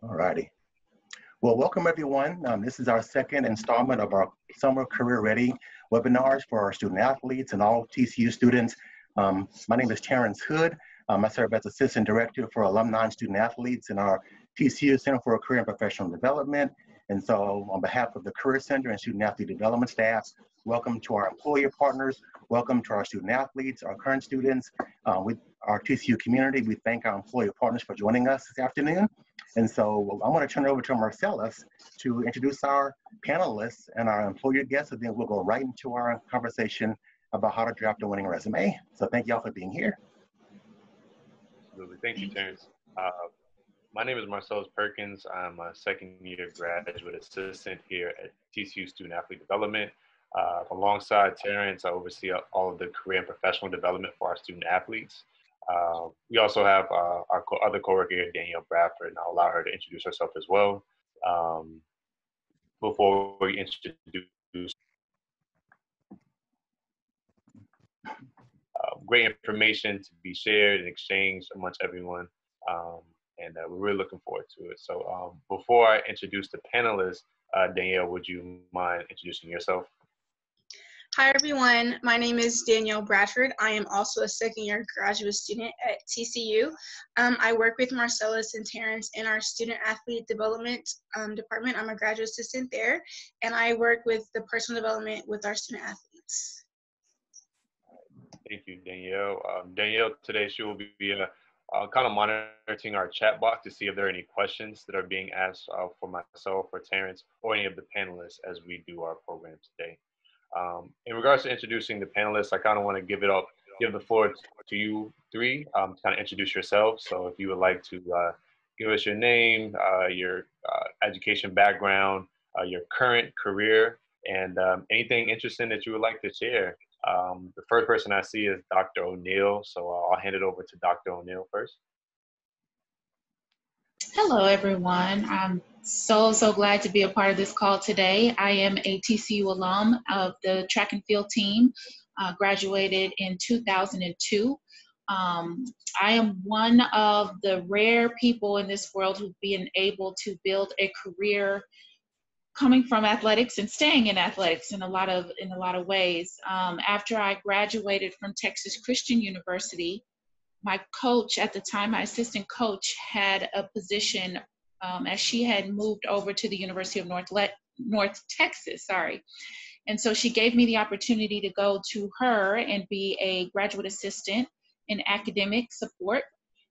All righty. Well, welcome everyone. This is our second installment of our Summer Career Ready webinars for our student athletes and all TCU students. My name is Terrence Hood. I serve as Assistant Director for Alumni and Student Athletes in our TCU Center for Career and Professional Development. And so on behalf of the Career Center and Student Athlete Development staff, welcome to our employer partners, welcome to our student athletes, our current students, with our TCU community. We thank our employer partners for joining us this afternoon. And so I'm going to turn it over to Marcellus to introduce our panelists and our employer guests, and then we'll go right into our conversation about how to draft a winning resume. So thank y'all for being here. Absolutely. Thank you, Terrence. My name is Marcellus Perkins. I'm a second-year graduate assistant here at TCU Student Athlete Development. Alongside Terrence, I oversee all of the career and professional development for our student athletes. We also have our other coworker here, Danielle Bradford, and I'll allow her to introduce herself as well. Before we introduce great information to be shared and exchanged amongst everyone, and we're really looking forward to it. So before I introduce the panelists, Danielle, would you mind introducing yourself? Hi everyone, my name is Danielle Bradford. I am also a second-year graduate student at TCU. I work with Marcellus and Terrence in our student athlete development department. I'm a graduate assistant there, and I work with the personal development with our student athletes. Thank you, Danielle. Danielle, today she will be kind of monitoring our chat box to see if there are any questions that are being asked for myself, for Terrence, or any of the panelists as we do our program today. In regards to introducing the panelists, I kind of want to give the floor to you three to kind of introduce yourselves. So if you would like to give us your name, your education background, your current career, and anything interesting that you would like to share. The first person I see is Dr. O'Neill, so I'll hand it over to Dr. O'Neill first. Hello, everyone. I'm so glad to be a part of this call today. I am a TCU alum of the track and field team, graduated in 2002. I am one of the rare people in this world who've been able to build a career coming from athletics and staying in athletics in a lot of ways. After I graduated from Texas Christian University, my coach at the time, my assistant coach, had a position as she had moved over to the University of North Texas, And so she gave me the opportunity to go to her and be a graduate assistant in academic support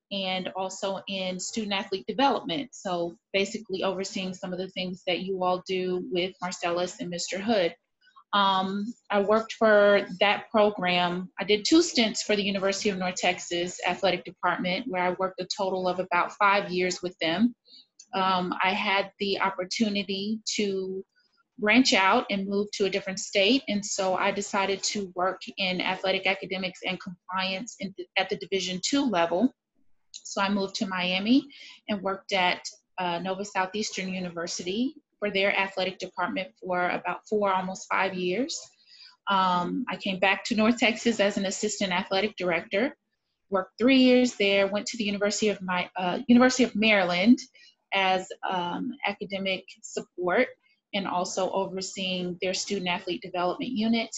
and also in student athlete development. So basically overseeing some of the things that you all do with Marcellus and Mr. Hood. I worked for that program. I did 2 stints for the University of North Texas Athletic Department, where I worked a total of about 5 years with them. I had the opportunity to branch out and move to a different state, and so I decided to work in athletic academics and compliance at the Division II level. So I moved to Miami and worked at Nova Southeastern University for their athletic department for about 4, almost 5 years. I came back to North Texas as an assistant athletic director, worked 3 years there, went to the University of Maryland as academic support and also overseeing their student athlete development unit.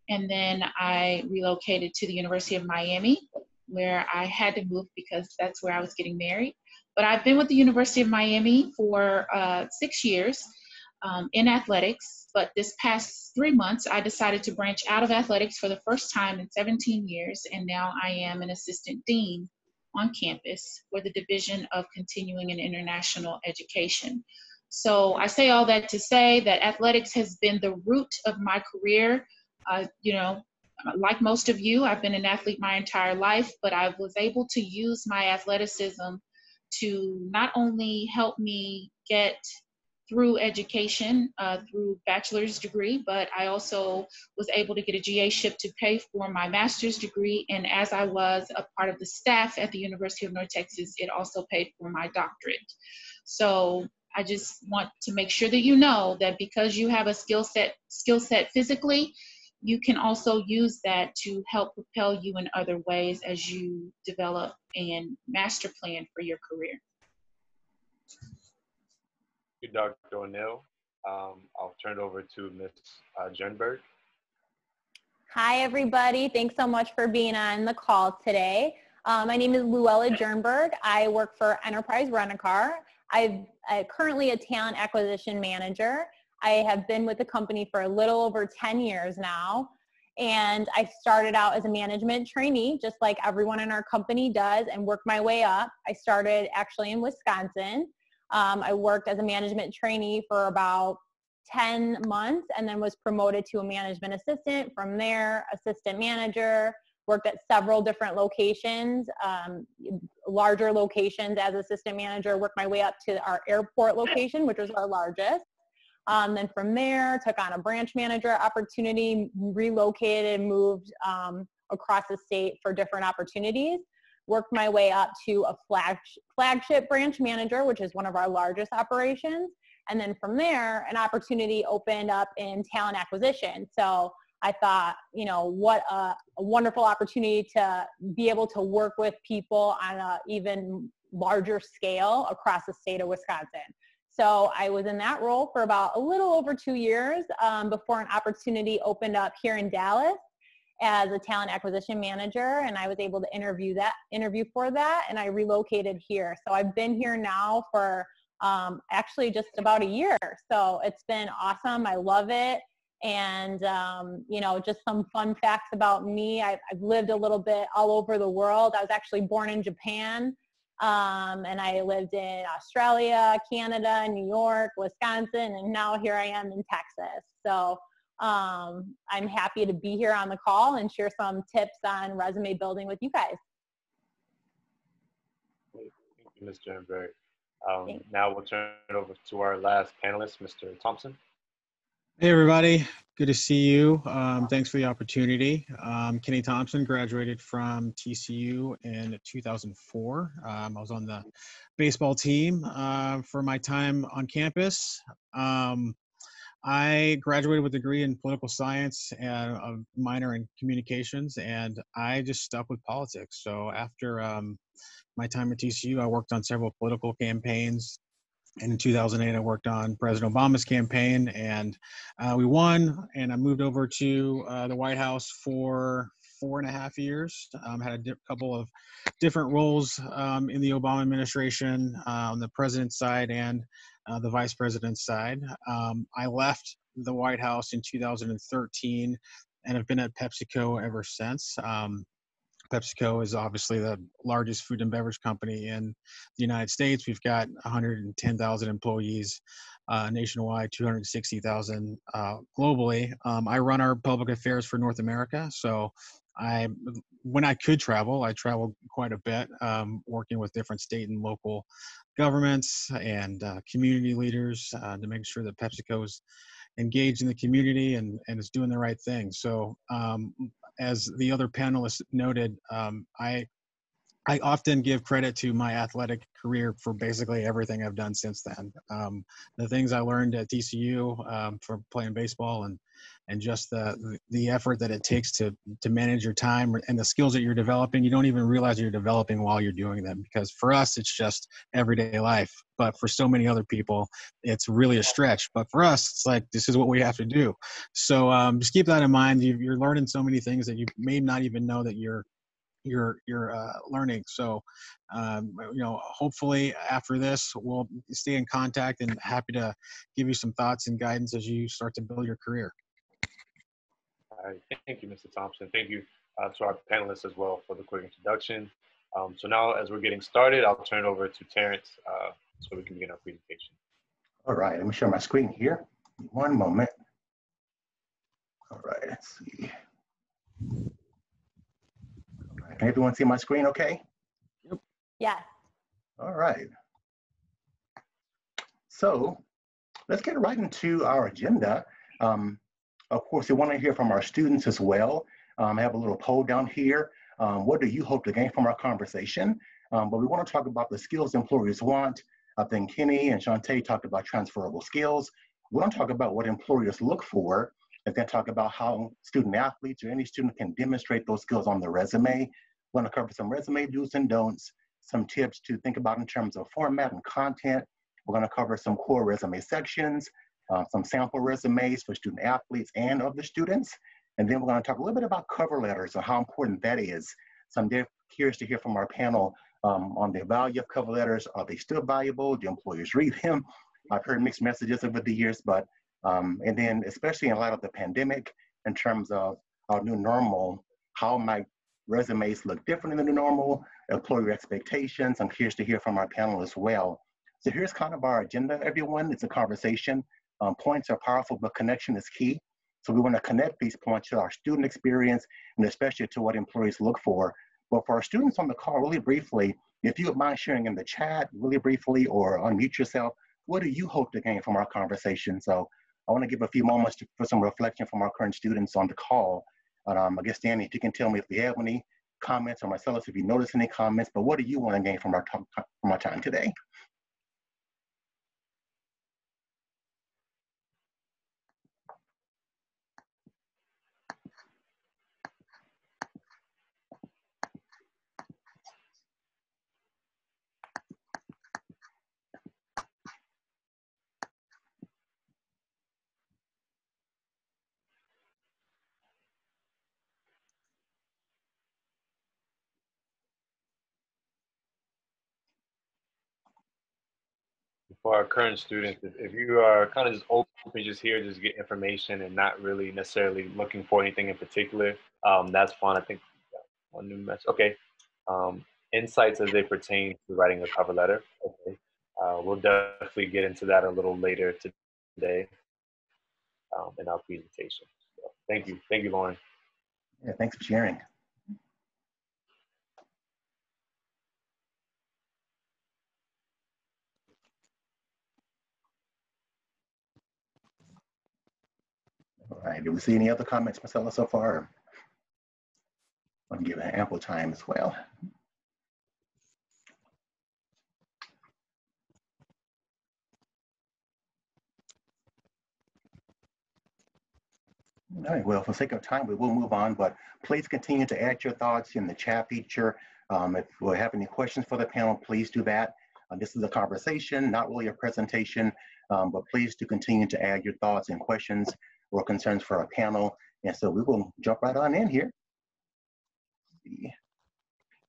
And then I relocated to the University of Miami, where I had to move because that's where I was getting married. But I've been with the University of Miami for 6 years in athletics. But this past 3 months, I decided to branch out of athletics for the first time in 17 years. And now I am an assistant dean on campus for the Division of Continuing and International Education. So I say all that to say that athletics has been the root of my career. Like most of you, I've been an athlete my entire life, but I was able to use my athleticism to not only help me get through education, through bachelor's degree, but I also was able to get a GA-ship to pay for my master's degree. And as I was a part of the staff at the University of North Texas, it also paid for my doctorate. So I just want to make sure that you know that because you have a skill set physically, you can also use that to help propel you in other ways as you develop and master plan for your career. you, Dr. O'Neill. I'll turn it over to Ms. Jernberg. Hi, everybody. Thanks so much for being on the call today. My name is Luella Jernberg. I work for Enterprise Rent-A-Car. I'm currently a talent acquisition manager. I have been with the company for a little over 10 years now. And I started out as a management trainee, just like everyone in our company does, and worked my way up. I started actually in Wisconsin. I worked as a management trainee for about 10 months and then was promoted to a management assistant. From there, assistant manager, worked at several different locations, larger locations as assistant manager, worked my way up to our airport location, which was our largest. Then from there, took on a branch manager opportunity, relocated, moved across the state for different opportunities. Worked my way up to a flagship branch manager, which is one of our largest operations. And then from there, an opportunity opened up in talent acquisition. So I thought, you know, what a wonderful opportunity to be able to work with people on an even larger scale across the state of Wisconsin. So I was in that role for about a little over 2 years before an opportunity opened up here in Dallas as a talent acquisition manager, and I was able to interview for that, and I relocated here. So I've been here now for actually just about a year. So it's been awesome. I love it. And, you know, just some fun facts about me. I've lived a little bit all over the world. I was actually born in Japan. And I lived in Australia, Canada, New York, Wisconsin, and now here I am in Texas. So I'm happy to be here on the call and share some tips on resume building with you guys. Thank you, Ms. Jernberg. Now we'll turn it over to our last panelist, Mr. Thompson. Hey, everybody. Good to see you. Thanks for the opportunity. Kenny Thompson, graduated from TCU in 2004. I was on the baseball team for my time on campus. I graduated with a degree in political science and a minor in communications, and I just stuck with politics. So after my time at TCU, I worked on several political campaigns. And in 2008, I worked on President Obama's campaign, and we won. And I moved over to the White House for 4.5 years. Had a couple of different roles in the Obama administration on the president's side and the vice president's side. I left the White House in 2013 and have been at PepsiCo ever since. PepsiCo is obviously the largest food and beverage company in the United States. We've got 110,000 employees nationwide, 260,000 globally. I run our public affairs for North America. So when I could travel, I traveled quite a bit, working with different state and local governments and community leaders to make sure that PepsiCo is engaged in the community and is doing the right thing. So as the other panelists noted, I often give credit to my athletic career for basically everything I've done since then. The things I learned at TCU from playing baseball and just the effort that it takes to manage your time and the skills that you're developing, you don't even realize you're developing while you're doing them, because for us, it's just everyday life. But for so many other people, it's really a stretch. But for us, it's like, this is what we have to do. So just keep that in mind. You're learning so many things that you may not even know that you're learning. So, you know, hopefully after this, we'll stay in contact and happy to give you some thoughts and guidance as you start to build your career. All right, thank you, Mr. Thompson. Thank you to our panelists as well for the quick introduction. So now, as we're getting started, I'll turn it over to Terrence so we can begin our presentation. All right, let me share my screen here. One moment. All right, let's see. Can everyone see my screen okay? Yep. Yeah. All right. So let's get right into our agenda. Of course, we want to hear from our students as well. I have a little poll down here. What do you hope to gain from our conversation? But we want to talk about the skills employers want. I think Kenny and Shantae talked about transferable skills. We want to talk about what employers look for, and then talk about how student athletes or any student can demonstrate those skills on their resume. We want to cover some resume do's and don'ts, some tips to think about in terms of format and content. We're going to cover some core resume sections, some sample resumes for student athletes and other students. And then we're going to talk a little bit about cover letters and how important that is. So I'm curious to hear from our panel on the value of cover letters. Are they still valuable? Do employers read them? I've heard mixed messages over the years, but, and then especially in light of the pandemic, in terms of our new normal, how might resumes look different in the new normal, employer expectations? I'm curious to hear from our panel as well. So here's kind of our agenda, everyone. It's a conversation. Points are powerful, but connection is key. So we want to connect these points to our student experience and especially to what employees look for. But for our students on the call, really briefly, if you would mind sharing in the chat really briefly or unmute yourself, what do you hope to gain from our conversation? So I want to give a few moments for some reflection from our current students on the call. And I guess, Danny, if you can tell me if you have any comments, or Marcellus, if you notice any comments, but what do you want to gain from our time today? For our current students, if you are kind of just open, just here, just get information and not really necessarily looking for anything in particular, that's fine. I think one new message. Okay. Insights as they pertain to writing a cover letter. Okay. We'll definitely get into that a little later today in our presentation. So thank you. Thank you, Lauren. Yeah, thanks for sharing. All right, do we see any other comments, Marcella, so far? I'll give it ample time as well. All right, well, for sake of time, we will move on, but please continue to add your thoughts in the chat feature. If you have any questions for the panel, please do that. This is a conversation, not really a presentation, but please do continue to add your thoughts and questions or concerns for our panel. And so we will jump right on in here.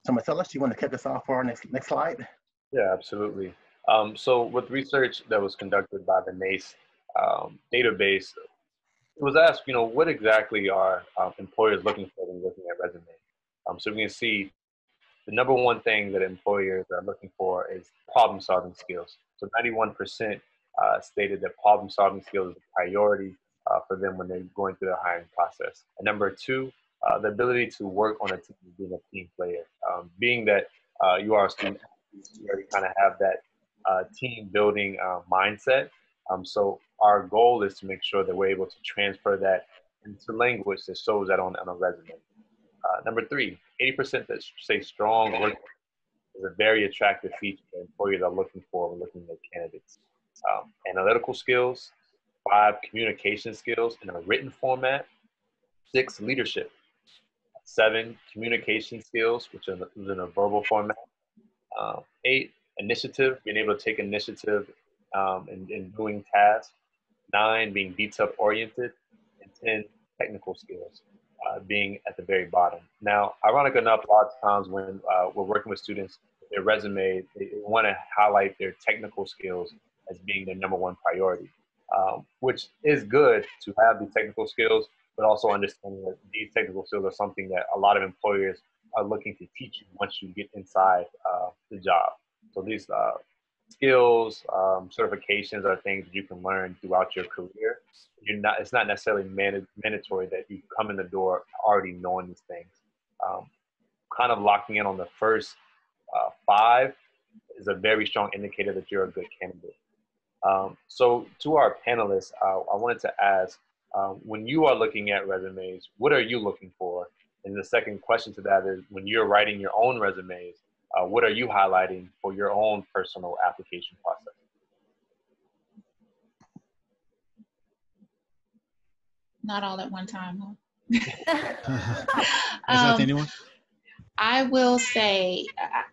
So Marcellus, do you want to kick us off for our next slide? Yeah, absolutely. So with research that was conducted by the NACE database, it was asked, what exactly are employers looking for when looking at resumes? So we can see the number one thing that employers are looking for is problem-solving skills. So 91% stated that problem-solving skills is a priority for them when they're going through the hiring process. And number two, the ability to work on a team, being a team player. Being that you are a student, you already kind of have that team building mindset. So our goal is to make sure that we're able to transfer that into language that shows that on a resume. Number three, 80% that say strong work is a very attractive feature that employers are looking for when looking at candidates. Analytical skills, 5, communication skills in a written format, 6, leadership, 7, communication skills, which is in a verbal format, 8, initiative, being able to take initiative in doing tasks, 9, being detail oriented, and 10, technical skills. Being at the very bottom. Now, ironic enough, a lot of times when we're working with students, their resume, they want to highlight their technical skills as being their number one priority, which is good to have the technical skills, but also understanding that these technical skills are something that a lot of employers are looking to teach you once you get inside the job. So these skills, certifications are things that you can learn throughout your career. It's not necessarily mandatory that you come in the door already knowing these things. Kind of locking in on the first 5 is a very strong indicator that you're a good candidate. So to our panelists, I wanted to ask, when you are looking at resumes, what are you looking for? And the second question to that is, when you're writing your own resumes, what are you highlighting for your own personal application process? Not all at one time, huh? Is that anyone? I will say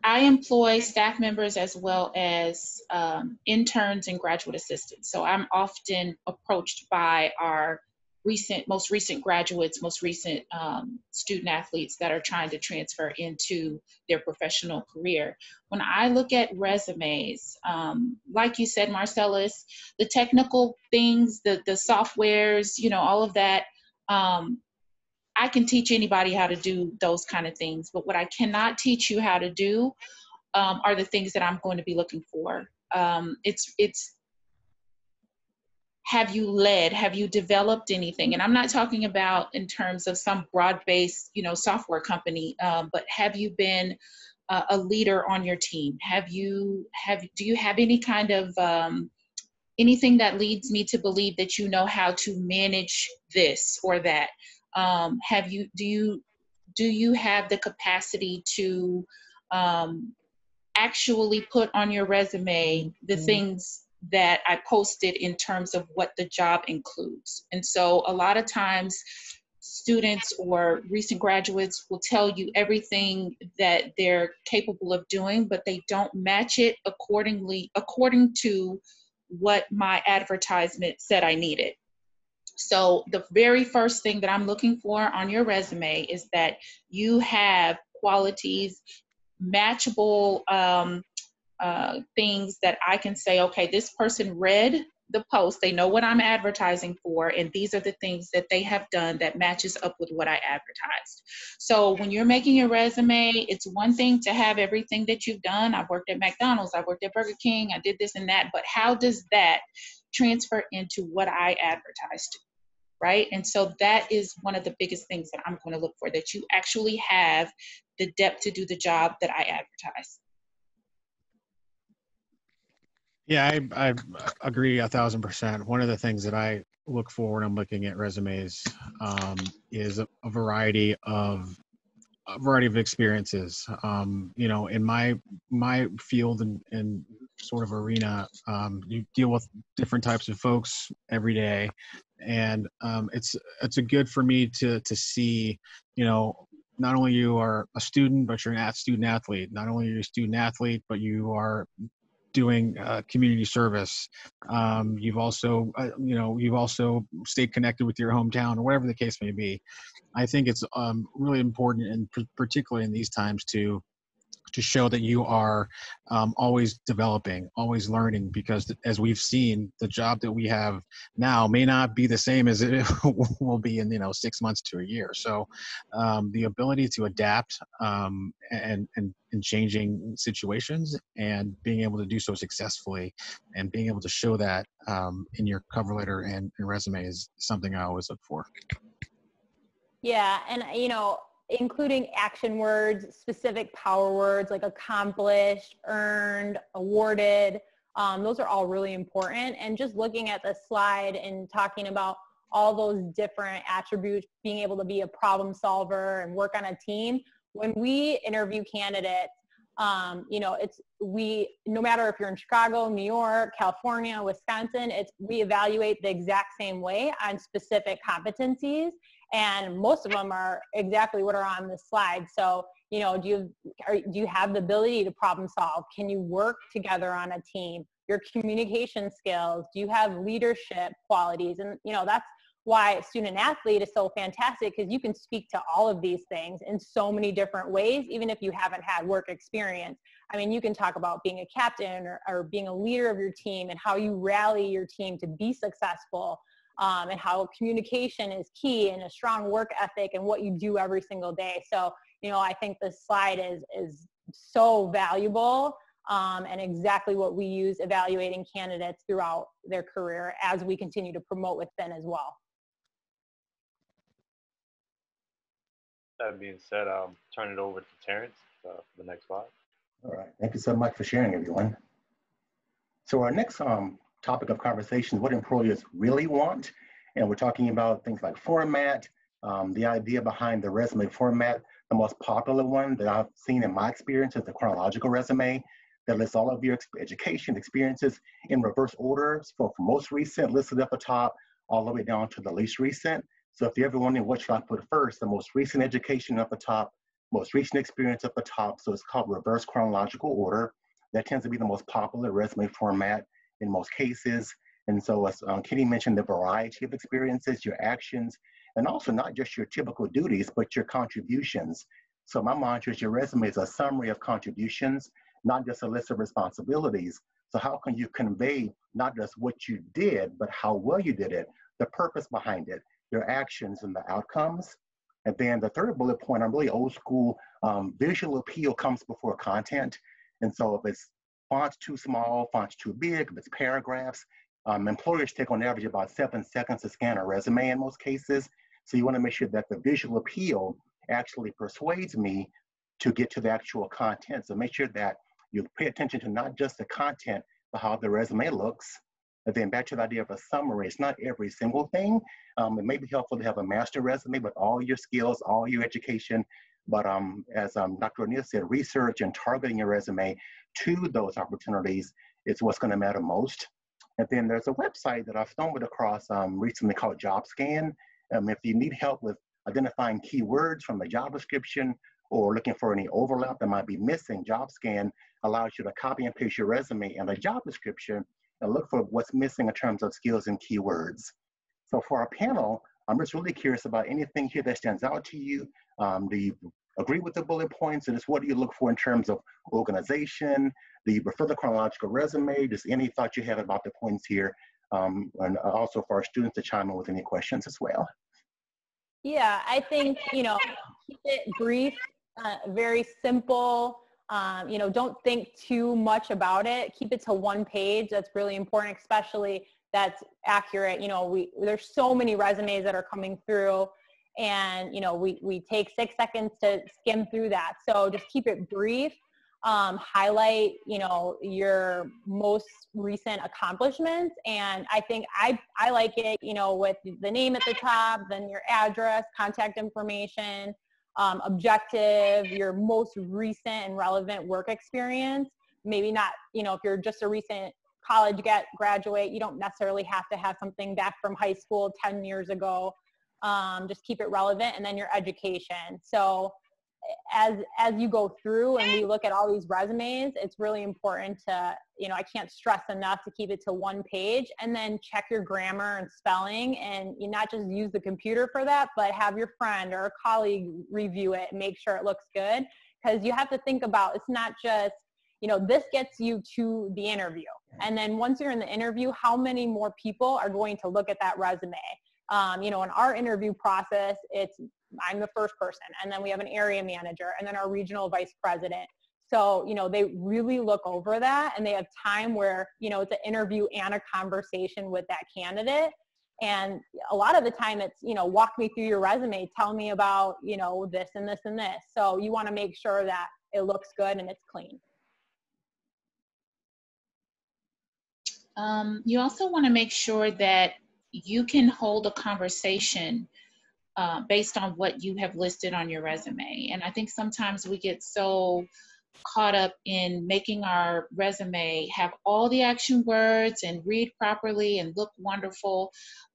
I employ staff members as well as interns and graduate assistants. So I'm often approached by our most recent graduates, most recent student athletes that are trying to transfer into their professional career. When I look at resumes, like you said, Marcellus, the technical things, the softwares, you know, all of that, I can teach anybody how to do those kind of things, but what I cannot teach you how to do are the things that I'm going to be looking for. It's have you led, have you developed anything? And I'm not talking about in terms of some broad-based, you know, software company, but have you been a leader on your team? Do you have any kind of anything that leads me to believe that you know how to manage this or that? Do you have the capacity to actually put on your resume the things that I posted in terms of what the job includes? And so a lot of times students or recent graduates will tell you everything that they're capable of doing, but they don't match it according to what my advertisement said I needed. So the very first thing that I'm looking for on your resume is that you have qualities, matchable things that I can say, okay, this person read the post, they know what I'm advertising for, and these are the things that they have done that matches up with what I advertised. So when you're making your resume, it's one thing to have everything that you've done. I've worked at McDonald's, I worked at Burger King, I did this and that, but how does that transfer into what I advertised? Right? And so that is one of the biggest things that I'm going to look for, that you actually have the depth to do the job that I advertise. Yeah, I agree 1,000%. One of the things that I look for when I'm looking at resumes is a variety of experiences. You know, in my field and sort of arena, you deal with different types of folks every day, and it's a good for me to see, you know, not only you are a student, but you're a student athlete. Not only are you a student athlete, but you are doing community service. You've also, you've also stayed connected with your hometown or whatever the case may be. I think it's really important, and particularly in these times, to show that you are always developing, always learning, because as we've seen, the job that we have now may not be the same as it will be in 6 months to a year. So the ability to adapt and changing situations, and being able to do so successfully, and being able to show that in your cover letter and resume is something I always look for. Yeah, and including action words, specific power words like accomplished, earned, awarded, those are all really important. And just looking at the slide and talking about all those different attributes, being able to be a problem solver and work on a team. When we interview candidates, no matter if you're in Chicago, New York, California, Wisconsin, we evaluate the exact same way on specific competencies. And most of them are exactly what are on this slide. So, do you have the ability to problem solve? Can you work together on a team? Your communication skills? Do you have leadership qualities? And, that's why student athlete is so fantastic, because you can speak to all of these things in so many different ways, even if you haven't had work experience. I mean, you can talk about being a captain or being a leader of your team, and how you rally your team to be successful. And how communication is key, and a strong work ethic, and what you do every single day. So, I think this slide is so valuable, and exactly what we use evaluating candidates throughout their career as we continue to promote within as well. That being said, I'll turn it over to Terrence for the next slide. All right, thank you so much for sharing, everyone. So our next topic of conversation is what employers really want. And we're talking about things like format, the idea behind the resume format. The most popular one that I've seen in my experience is the chronological resume that lists all of your education experiences in reverse order. So from most recent, listed at the top, all the way down to the least recent. So if you're ever wondering what should I put first, the most recent education at the top, most recent experience at the top. So it's called reverse chronological order. That tends to be the most popular resume format in most cases. And so as Kenny mentioned, the variety of experiences, your actions, and also not just your typical duties, but your contributions. So my mantra is your resume is a summary of contributions, not just a list of responsibilities. So how can you convey not just what you did, but how well you did it, the purpose behind it, your actions and the outcomes. And then the third bullet point, I'm really old school, visual appeal comes before content. And so if it's fonts too small, fonts too big, if it's paragraphs, employers take on average about 7 seconds to scan a resume in most cases. So you want to make sure that the visual appeal actually persuades me to get to the actual content. So make sure that you pay attention to not just the content, but how the resume looks. And then back to the idea of a summary, it's not every single thing. It may be helpful to have a master resume with all your skills, all your education. But as Dr. O'Neill said, research and targeting your resume to those opportunities is what's going to matter most. And then there's a website that I've stumbled across recently called JobScan. If you need help with identifying keywords from a job description or looking for any overlap that might be missing, JobScan allows you to copy and paste your resume and a job description and look for what's missing in terms of skills and keywords. So for our panel, I'm just really curious about anything here that stands out to you. Do you agree with the bullet points? And just what do you look for in terms of organization? Do you prefer the chronological resume? Just any thoughts you have about the points here? And also for our students to chime in with any questions as well. Yeah, I think, keep it brief, very simple. Don't think too much about it. Keep it to one page. That's really important, especially that's accurate. There's so many resumes that are coming through, and we take 6 seconds to skim through that. So just keep it brief. Highlight your most recent accomplishments, and I think I like it with the name at the top, then your address, contact information, objective, your most recent and relevant work experience. Maybe not, if you're just a recent college graduate, you don't necessarily have to have something back from high school 10 years ago. Just keep it relevant, and then your education. So as you go through and we look at all these resumes, it's really important to, I can't stress enough to keep it to one page, and then check your grammar and spelling, and you not just use the computer for that, but have your friend or a colleague review it and make sure it looks good. Because you have to think about, it's not just, this gets you to the interview. And then once you're in the interview, how many more people are going to look at that resume? In our interview process, I'm the first person, and then we have an area manager, and then our regional vice president. So, they really look over that, and they have time where, it's an interview and a conversation with that candidate. And a lot of the time it's, walk me through your resume, tell me about, this and this and this. So you want to make sure that it looks good and it's clean. You also want to make sure that you can hold a conversation based on what you have listed on your resume. And I think sometimes we get so caught up in making our resume have all the action words and read properly and look wonderful,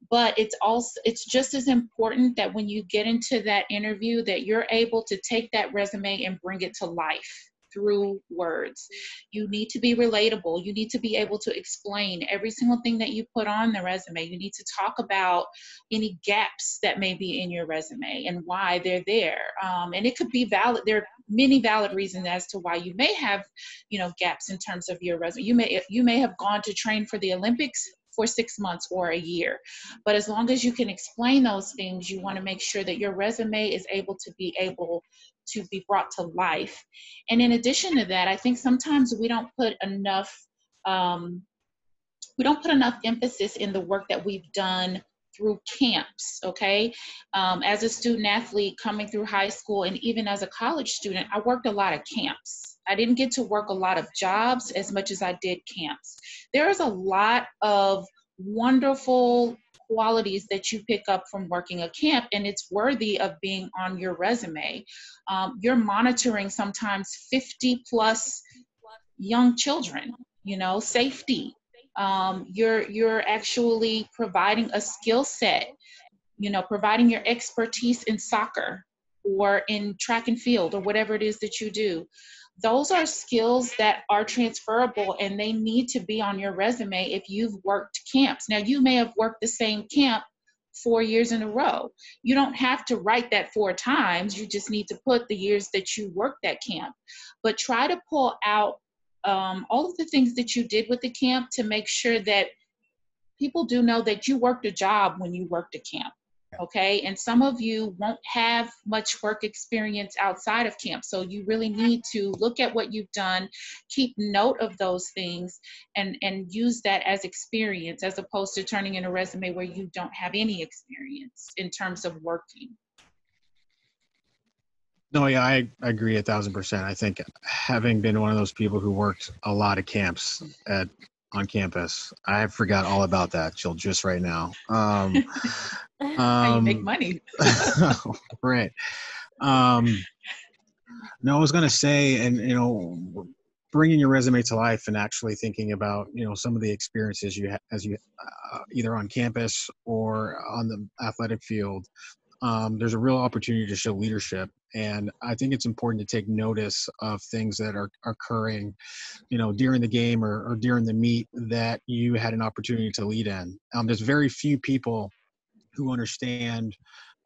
but it's just as important that when you get into that interview that you're able to take that resume and bring it to life through words. You need to be relatable. You need to be able to explain every single thing that you put on the resume. You need to talk about any gaps that may be in your resume and why they're there. And it could be valid. There are many valid reasons as to why you may have, gaps in terms of your resume. You may have gone to train for the Olympics for 6 months or a year. But as long as you can explain those things, you want to make sure that your resume is able to be brought to life. And in addition to that, I think sometimes we don't put enough emphasis in the work that we've done through camps, okay? As a student athlete coming through high school and even as a college student, I worked a lot of camps. I didn't get to work a lot of jobs as much as I did camps. There is a lot of wonderful qualities that you pick up from working a camp, and it's worthy of being on your resume. You're monitoring sometimes 50 plus young children, safety. You're actually providing a skill set, providing your expertise in soccer, or in track and field or whatever it is that you do. Those are skills that are transferable and they need to be on your resume if you've worked camps. Now, you may have worked the same camp 4 years in a row. You don't have to write that 4 times. You just need to put the years that you worked at camp. But try to pull out all of the things that you did with the camp to make sure that people do know that you worked a job when you worked a camp. Okay, and some of you won't have much work experience outside of camp, so you really need to look at what you've done, keep note of those things, and use that as experience, as opposed to turning in a resume where you don't have any experience in terms of working. No, yeah, I agree 1,000%. I think having been one of those people who worked a lot of camps on campus, I forgot all about that till just right now. How you make money. Right. No, I was going to say, and, you know, bringing your resume to life and actually thinking about, you know, some of the experiences you had as you either on campus or on the athletic field. There's a real opportunity to show leadership. And I think it's important to take notice of things that are occurring, you know, during the game or during the meet that you had an opportunity to lead in. There's very few people who understand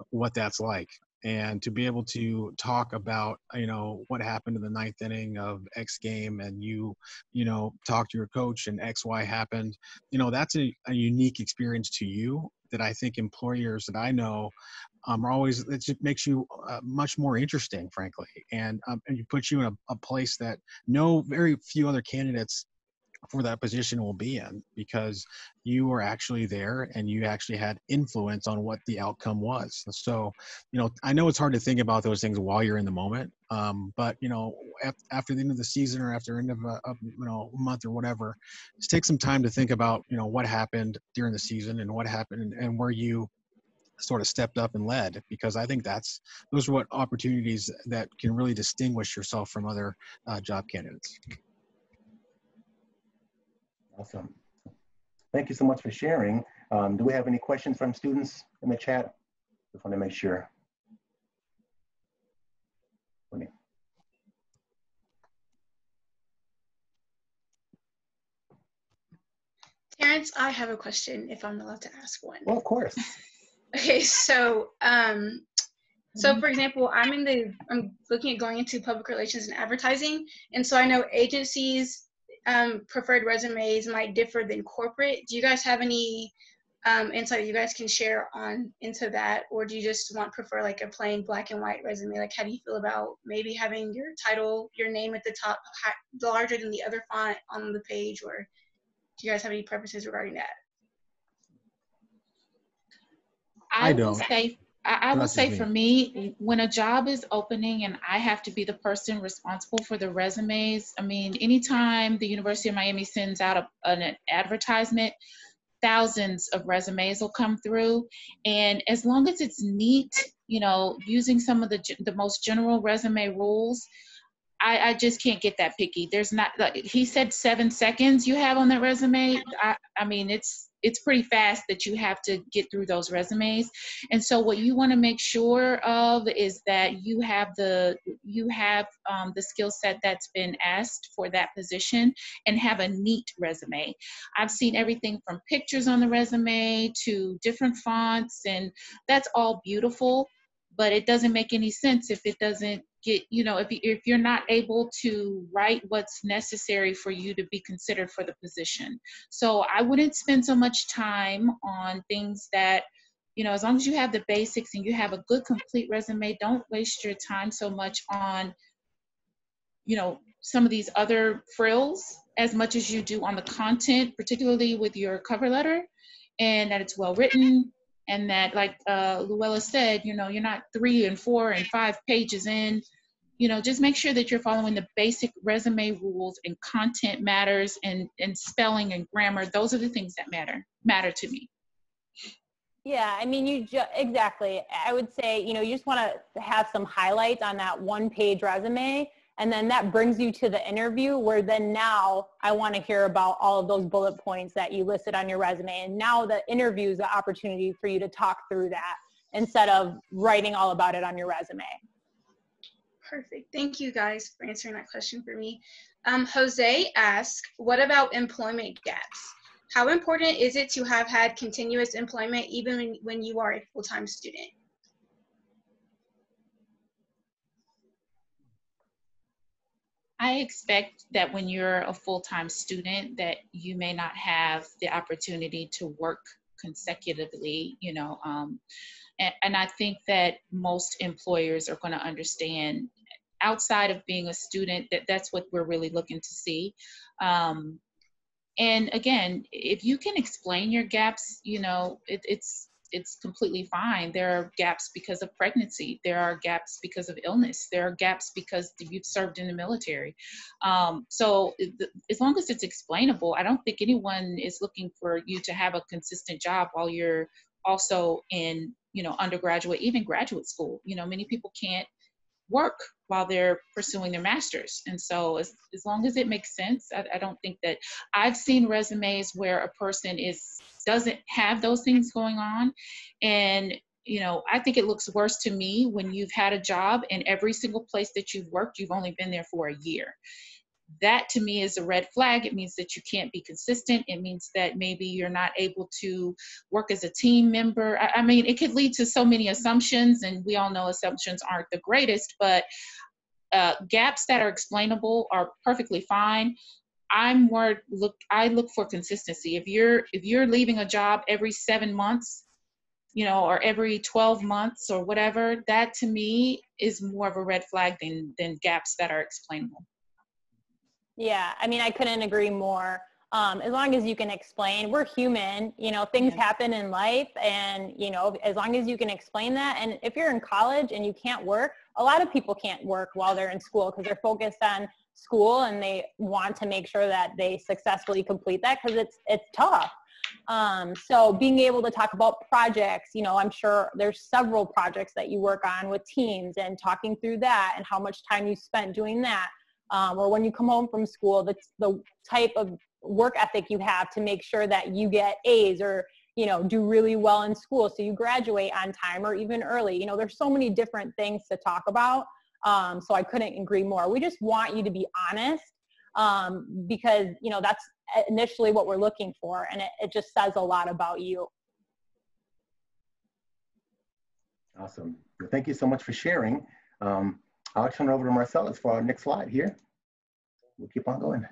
what that's like. And to be able to talk about, you know, what happened in the 9th inning of X game and you know, talk to your coach and X, Y happened, you know, that's a unique experience to you that I think employers that I know are always, it just makes you much more interesting, frankly. And you put you in a place that very few other candidates for that position will be in, because you were actually there and you actually had influence on what the outcome was. So, you know, I know it's hard to think about those things while you're in the moment, but, you know, after the end of the season or after the end of a you know, month or whatever, just take some time to think about, you know, what happened during the season and what happened and where you sort of stepped up and led, because I think those are what opportunities that can really distinguish yourself from other job candidates. Awesome. Thank you so much for sharing. Do we have any questions from students in the chat? Just want to make sure. Terrence, I have a question if I'm allowed to ask one. Well, of course. Okay, so for example, I'm looking at going into public relations and advertising, and so I know agencies preferred resumes might differ than corporate. Do you guys have any insight you guys can share into that, or do you just prefer like a plain black and white resume? Like, how do you feel about maybe having your title, your name at the top, larger than the other font on the page, or do you guys have any preferences regarding that? I will say for me, when a job is opening and I have to be the person responsible for the resumes, I mean, anytime the University of Miami sends out an advertisement, thousands of resumes will come through. And as long as it's neat, you know, using some of the most general resume rules, I just can't get that picky. There's not, like he said, 7 seconds you have on that resume. I mean, it's pretty fast that you have to get through those resumes. And so what you want to make sure of is that you have the skill set that's been asked for that position and have a neat resume. I've seen everything from pictures on the resume to different fonts, and that's all beautiful, but it doesn't make any sense if it doesn't get, you know, if you're not able to write what's necessary for you to be considered for the position. So I wouldn't spend so much time on things that, you know, as long as you have the basics and you have a good complete resume, don't waste your time so much on, you know, some of these other frills as much as you do on the content, particularly with your cover letter, and that it's well written. And that, like Luella said, you know, you're not 3 and 4 and 5 pages in. You know, just make sure that you're following the basic resume rules, and content matters, and spelling and grammar. Those are the things that matter to me. Yeah, I mean, exactly. I would say, you know, you just want to have some highlights on that 1-page resume, and then that brings you to the interview, where then now I want to hear about all of those bullet points that you listed on your resume. And now the interview is the opportunity for you to talk through that instead of writing all about it on your resume. Perfect. Thank you guys for answering that question for me. Jose asked, what about employment gaps? How important is it to have had continuous employment even when you are a full-time student? I expect that when you're a full-time student that you may not have the opportunity to work consecutively, you know, and I think that most employers are going to understand outside of being a student that that's what we're really looking to see. And again, if you can explain your gaps, you know, it's completely fine. There are gaps because of pregnancy. There are gaps because of illness. There are gaps because you've served in the military. So as long as it's explainable, I don't think anyone is looking for you to have a consistent job while you're also in, you know, undergraduate, even graduate school. You know, many people can't work while they're pursuing their master's. And so as long as it makes sense, I don't think that I've seen resumes where a person doesn't have those things going on. And, you know, I think it looks worse to me when you've had a job and every single place that you've worked, you've only been there for a year. That to me is a red flag. It means that you can't be consistent. It means that maybe you're not able to work as a team member. I mean, it could lead to so many assumptions, and we all know assumptions aren't the greatest, but gaps that are explainable are perfectly fine. I look for consistency. If you're leaving a job every 7 months, you know, or every 12 months or whatever, that to me is more of a red flag than gaps that are explainable. Yeah, I mean, I couldn't agree more. As long as you can explain, we're human, you know, things happen in life, and, you know, as long as you can explain that. And if you're in college and you can't work, a lot of people can't work while they're in school because they're focused on school and they want to make sure that they successfully complete that because it's tough. So being able to talk about projects, you know, I'm sure there's several projects that you work on with teams and talking through that and how much time you spent doing that. Or when you come home from school, the type of work ethic you have to make sure that you get A's or, you know, do really well in school so you graduate on time or even early. You know, there's so many different things to talk about. So I couldn't agree more. We just want you to be honest because, you know, that's initially what we're looking for, and it just says a lot about you. Awesome. Well, thank you so much for sharing. I'll turn it over to Marcellus for our next slide here. We'll keep on going.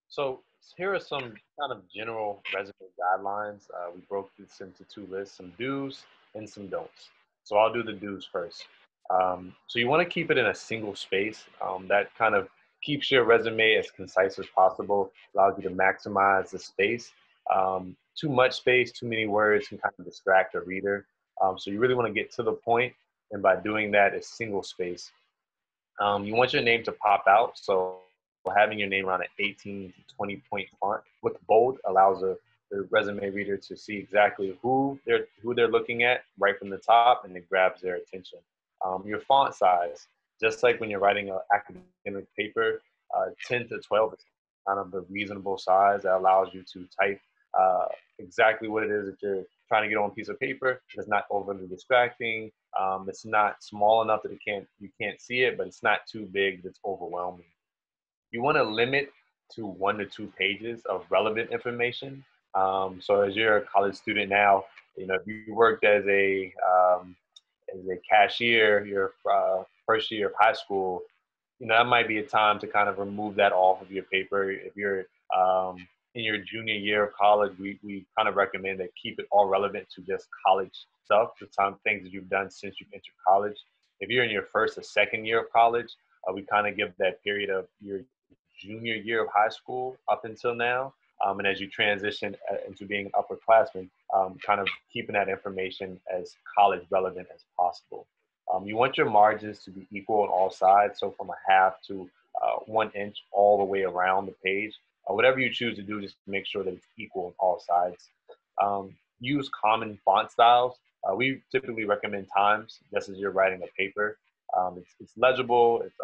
So here are some kind of general resume guidelines. We broke this into two lists, some do's and some don'ts. So I'll do the do's first. So you want to keep it in a single space. That kind of keeps your resume as concise as possible, allows you to maximize the space. Too much space, too many words can kind of distract a reader. So you really want to get to the point, and by doing that, it's single space. You want your name to pop out, so having your name around an 18 to 20 point font with bold allows the resume reader to see exactly who they're looking at right from the top, and it grabs their attention. Your font size, just like when you're writing an academic paper, 10 to 12 is kind of the reasonable size that allows you to type exactly what it is that you're trying to get on a piece of paper. It's not overly distracting. It's not small enough that you can't see it, but it's not too big that's overwhelming. You want to limit to 1 to 2 pages of relevant information. So as you're a college student now, you know, if you worked as a cashier your first year of high school, you know, that might be a time to kind of remove that off of your paper. If you're in your junior year of college, we kind of recommend that keep it all relevant to just college stuff, the things that you've done since you've entered college. If you're in your first or second year of college, we kind of give that period of your junior year of high school up until now. And as you transition into being an upperclassman, kind of keeping that information as college relevant as possible. You want your margins to be equal on all sides, so from a half to 1 inch all the way around the page. Whatever you choose to do, just make sure that it's equal on all sides. Use common font styles. We typically recommend Times, just as you're writing a paper. It's legible. It's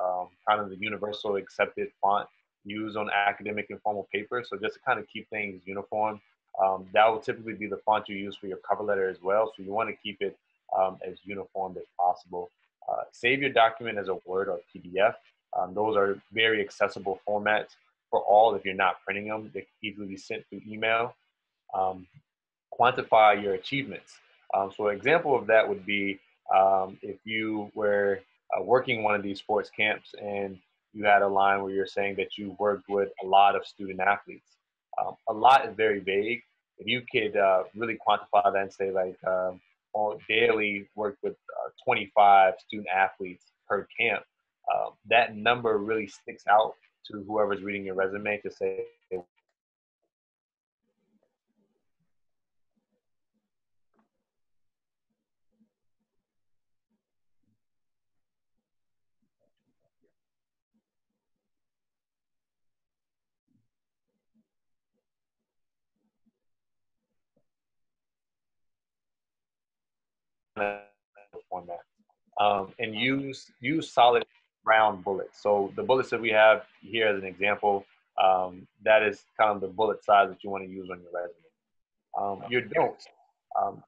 kind of the universal accepted font used on academic and formal paper. So just to kind of keep things uniform. That will typically be the font you use for your cover letter as well. So you want to keep it as uniform as possible. Save your document as a Word or PDF. Those are very accessible formats for all. If you're not printing them, they can easily be sent through email. Quantify your achievements. So an example of that would be if you were working one of these sports camps and you had a line where you're saying that you worked with a lot of student athletes. A lot is very vague. If you could really quantify that and say like on daily worked with 25 student athletes per camp, that number really sticks out to whoever's reading your resume to say, format. And use solid round bullets. So the bullets that we have here as an example, that is kind of the bullet size that you want to use on your resume. Your don'ts.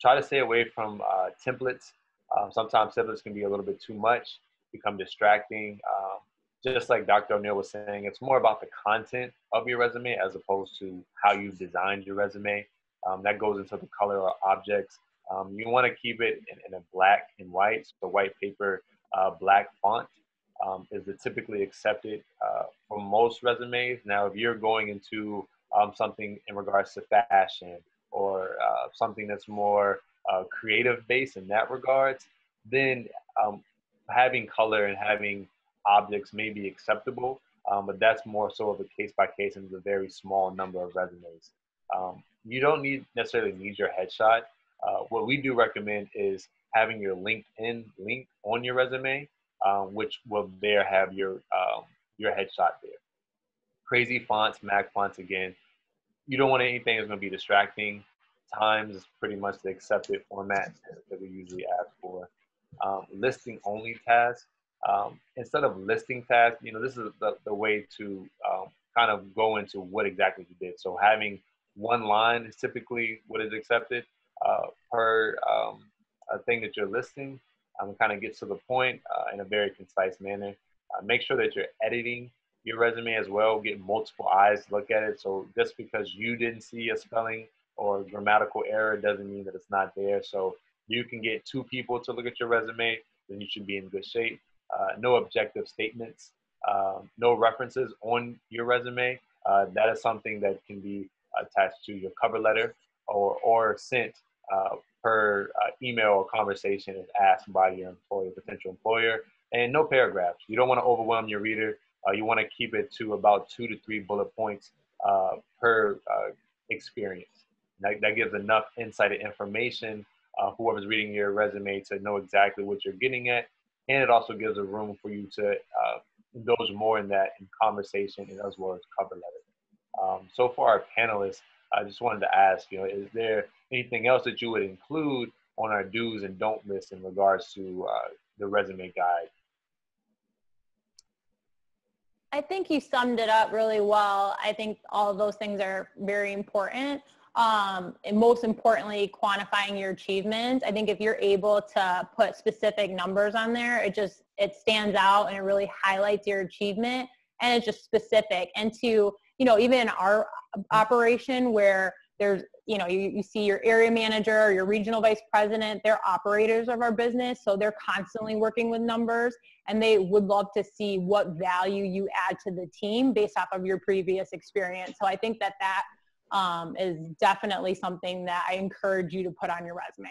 Try to stay away from templates. Sometimes templates can be a little bit too much, become distracting. Just like Dr. O'Neill was saying, it's more about the content of your resume as opposed to how you've designed your resume. That goes into the color or objects. You want to keep it in a black and white, so white paper, black font is the typically accepted for most resumes. Now, if you're going into something in regards to fashion or something that's more creative based in that regards, then having color and having objects may be acceptable, but that's more so of a case by case and a very small number of resumes. You don't necessarily need your headshot. What we do recommend is having your LinkedIn link on your resume, which will have your headshot there. Crazy fonts, Mac fonts again. You don't want anything that's going to be distracting. Times is pretty much the accepted format that we usually ask for. Listing only tasks. Instead of listing tasks, this is the way to kind of go into what exactly you did. So having one line is typically what is accepted per thing that you're listing. Kind of get to the point in a very concise manner. Make sure that you're editing your resume as well. Get multiple eyes to look at it. So just because you didn't see a spelling or grammatical error doesn't mean that it's not there. So you can get 2 people to look at your resume, then you should be in good shape. No objective statements, no references on your resume. That is something that can be attached to your cover letter or sent per email or conversation if asked by your potential employer. And no paragraphs. You don't want to overwhelm your reader. You want to keep it to about 2 to 3 bullet points per experience. That gives enough insight and information, whoever's reading your resume, to know exactly what you're getting at. And it also gives a room for you to indulge more in that in conversation and as well as cover letter. So for our panelists, I just wanted to ask, is there anything else that you would include on our do's and don't list in regards to the resume guide? I think you summed it up really well. I think all of those things are very important. And most importantly, quantifying your achievements. I think if you're able to put specific numbers on there, it stands out and it really highlights your achievement, and it's just specific. And to, even in our operation where there's, you see your area manager or your regional vice president, they're operators of our business. So they're constantly working with numbers, and they would love to see what value you add to the team based off of your previous experience. So I think that is definitely something that I encourage you to put on your resume.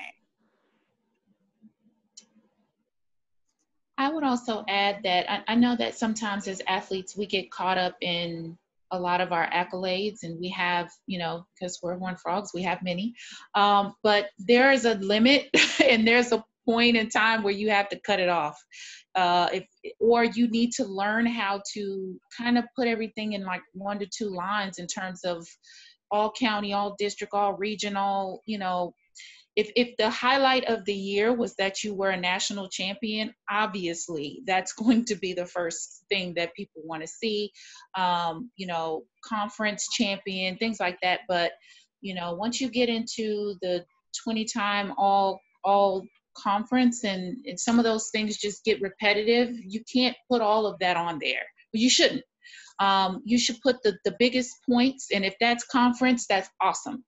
I would also add that I know that sometimes as athletes, we get caught up in a lot of our accolades, and we have, because we're Horned Frogs, we have many, but there is a limit and there's a point in time where you have to cut it off. Or you need to learn how to kind of put everything in like 1 to 2 lines in terms of all county, all district, all regional. If the highlight of the year was that you were a national champion, obviously that's going to be the first thing that people want to see. Conference champion, things like that. But You know, once you get into the 20-time all conference and some of those things just get repetitive, you can't put all of that on there. You shouldn't. You should put the biggest points, and if that's conference, that's awesome.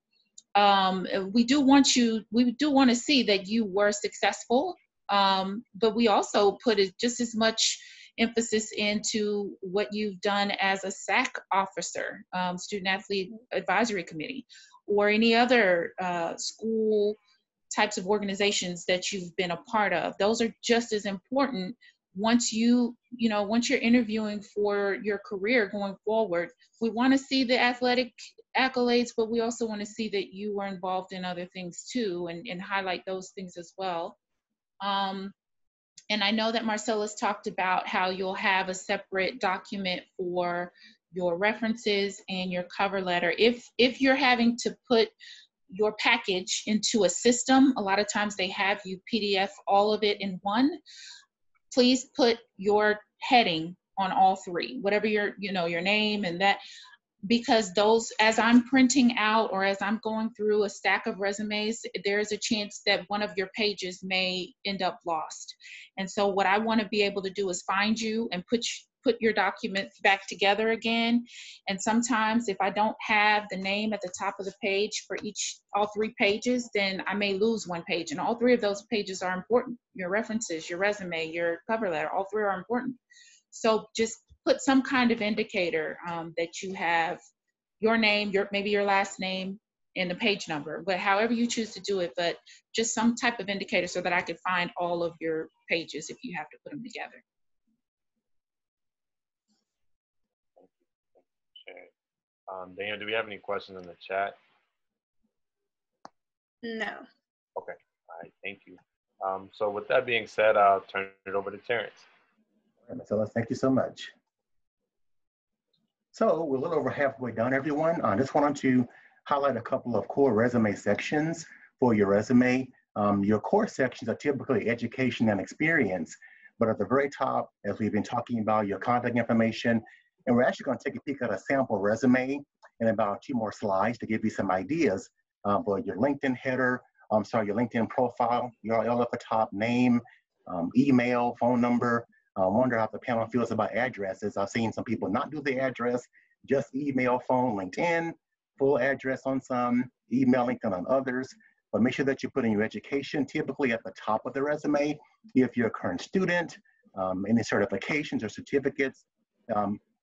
We do want to see that you were successful, but we also put just as much emphasis into what you've done as a SAC officer, Student Athlete Advisory Committee, or any other school types of organizations that you've been a part of. Those are just as important. Once you're interviewing for your career going forward, we want to see the athletic accolades, but we also want to see that you were involved in other things too, and highlight those things as well. And I know that Marcella's talked about how you'll have a separate document for your references and your cover letter. If you're having to put your package into a system, a lot of times they have you PDF all of it in one. Please put your heading on all three, whatever your name and that, because those, as I'm printing out or as I'm going through a stack of resumes, there's a chance that one of your pages may end up lost. And so what I want to be able to do is find you and put your document back together again. And sometimes if I don't have the name at the top of the page for all three pages, then I may lose one page. And all three of those pages are important. Your references, your resume, your cover letter, all three are important. So just put some kind of indicator that you have your name, maybe your last name, and the page number, but however you choose to do it, but just some type of indicator so that I could find all of your pages if you have to put them together. Daniel, do we have any questions in the chat? No. Okay, all right, thank you. So with that being said, I'll turn it over to Terrence. All right, Marcellus, thank you so much. So we're a little over halfway done, everyone. I just wanted to highlight a couple of core resume sections for your resume. Your core sections are typically education and experience, but at the very top, as we've been talking about, your contact information, and we're actually going to take a peek at a sample resume in about 2 more slides to give you some ideas for your LinkedIn header, your LinkedIn profile, your all at the top, name, email, phone number. I wonder how the panel feels about addresses. I've seen some people not do the address, just email, phone, LinkedIn, full address on some, email, LinkedIn on others. But make sure that you put in your education typically at the top of the resume. If you're a current student, any certifications or certificates.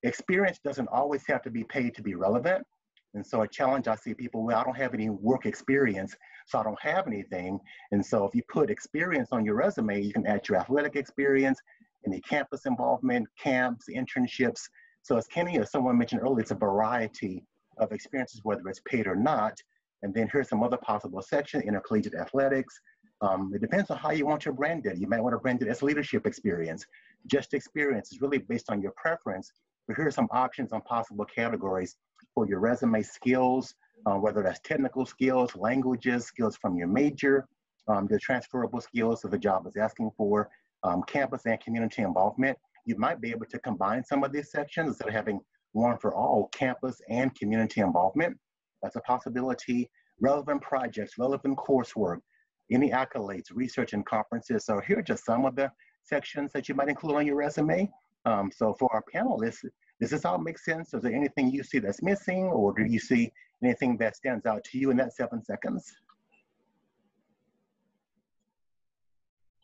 Experience doesn't always have to be paid to be relevant. And so a challenge I see people, well, I don't have any work experience, so I don't have anything. And so if you put experience on your resume, you can add your athletic experience, any campus involvement, camps, internships. So as Kenny or someone mentioned earlier, it's a variety of experiences, whether it's paid or not. And then here's some other possible sections: intercollegiate athletics. It depends on how you want your branded. You might want to brand it as leadership experience. Just experience is really based on your preference. But here are some options on possible categories for your resume: skills, whether that's technical skills, languages, skills from your major, the transferable skills that the job is asking for, campus and community involvement. You might be able to combine some of these sections instead of having one for all, campus and community involvement. That's a possibility. Relevant projects, relevant coursework, any accolades, research and conferences. So here are just some of the sections that you might include on your resume. So for our panelists, does this all make sense? Is there anything you see that's missing, or do you see anything that stands out to you in that 7 seconds?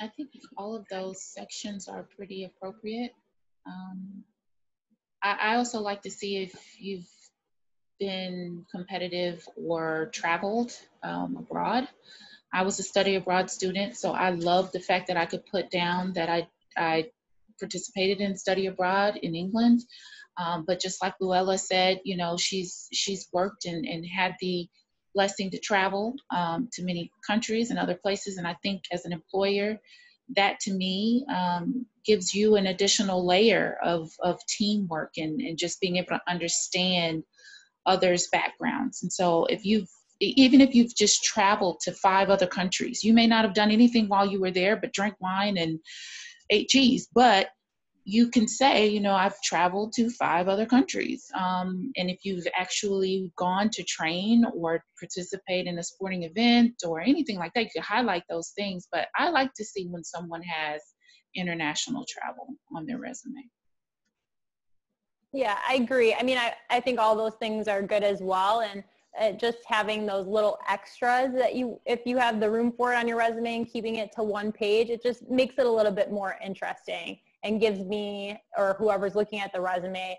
I think all of those sections are pretty appropriate. I also like to see if you've been competitive or traveled abroad. I was a study abroad student, so I love the fact that I could put down that I participated in study abroad in England. But just like Luella said, you know, she's worked and had the blessing to travel to many countries and other places. And I think as an employer, that to me gives you an additional layer of teamwork and just being able to understand others' backgrounds. And so even if you've just traveled to 5 other countries, you may not have done anything while you were there but drank wine and ate cheese, but you can say, you know, I've traveled to 5 other countries. And if you've actually gone to train or participate in a sporting event or anything like that, you can highlight those things. But I like to see when someone has international travel on their resume. Yeah, I agree. I mean, I think all those things are good as well. And just having those little extras that if you have the room for it on your resume and keeping it to 1 page, it just makes it a little bit more interesting and gives me or whoever's looking at the resume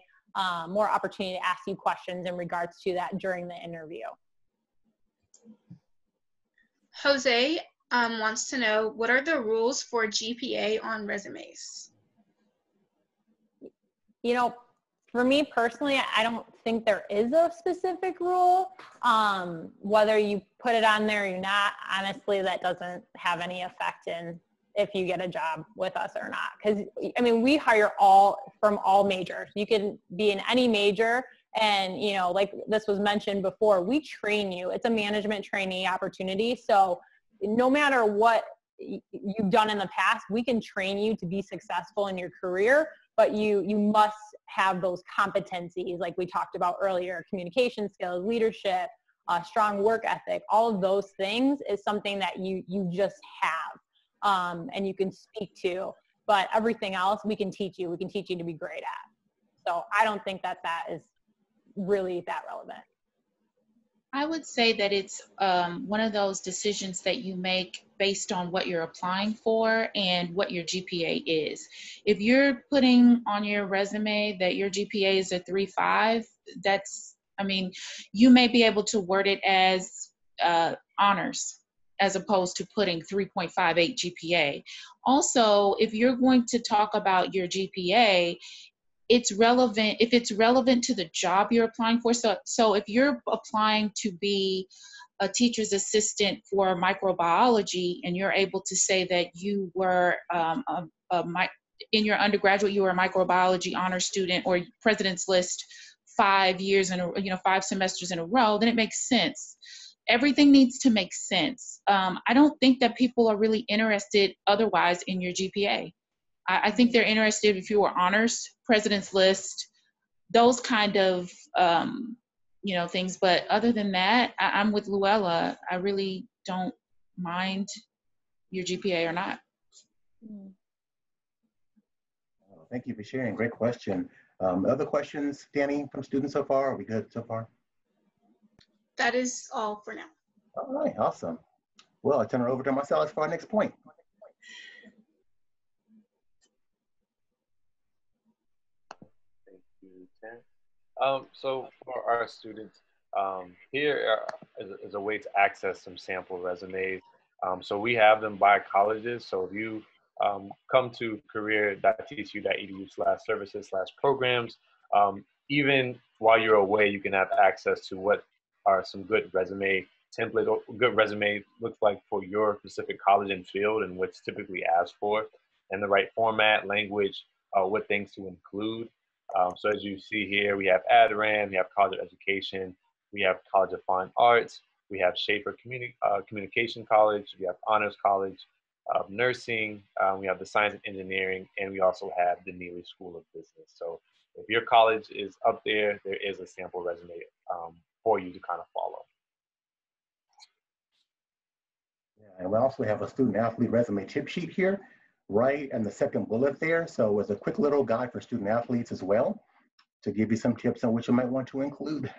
more opportunity to ask you questions in regards to that during the interview. Jose wants to know, what are the rules for GPA on resumes? You know, for me personally, I don't think there is a specific rule. Whether you put it on there or not, honestly, that doesn't have any effect in if you get a job with us or not. Because, I mean, we hire from all majors. You can be in any major. And, you know, like this was mentioned before, we train you. It's a management trainee opportunity. So no matter what you've done in the past, we can train you to be successful in your career. But you must have those competencies like we talked about earlier: communication skills, leadership, strong work ethic. All of those things is something that you just have and you can speak to. But everything else we can teach you. We can teach you to be great at. So I don't think that is really that relevant. I would say that it's one of those decisions that you make based on what you're applying for and what your GPA is. If you're putting on your resume that your GPA is a 3.5, I mean, you may be able to word it as honors as opposed to putting 3.58 GPA. Also, if you're going to talk about your GPA, it's relevant if it's relevant to the job you're applying for. So if you're applying to be a teacher's assistant for microbiology and you're able to say that you were in your undergraduate, you were a microbiology honor student or President's List 5 semesters in a row, then it makes sense. Everything needs to make sense. I don't think that people are really interested otherwise in your GPA. I think they're interested if you were honors, President's List, those kind of things. But other than that, I'm with Luella. I really don't mind your GPA or not. Thank you for sharing. Great question. Other questions, Danny, from students so far? Are we good so far? That is all for now. All right, awesome. Well, I turn it over to Marcellus for our next point. So for our students, here is a way to access some sample resumes. So we have them by colleges. So if you come to career.tcu.edu/services/programs, even while you're away, you can have access to what are some good resume template or good resume looks like for your specific college and field and what's typically asked for, and the right format, language, what things to include. So as you see here, we have ADRAN, we have College of Education, we have College of Fine Arts, we have Schaefer Communication College, we have Honors College of Nursing, we have the Science and Engineering, and we also have the Neely School of Business. So if your college is up there, there is a sample resume for you to kind of follow. Yeah, and we also have a student athlete resume tip sheet here, right in the second bullet there. So it's a quick little guide for student athletes as well to give you some tips on what you might want to include.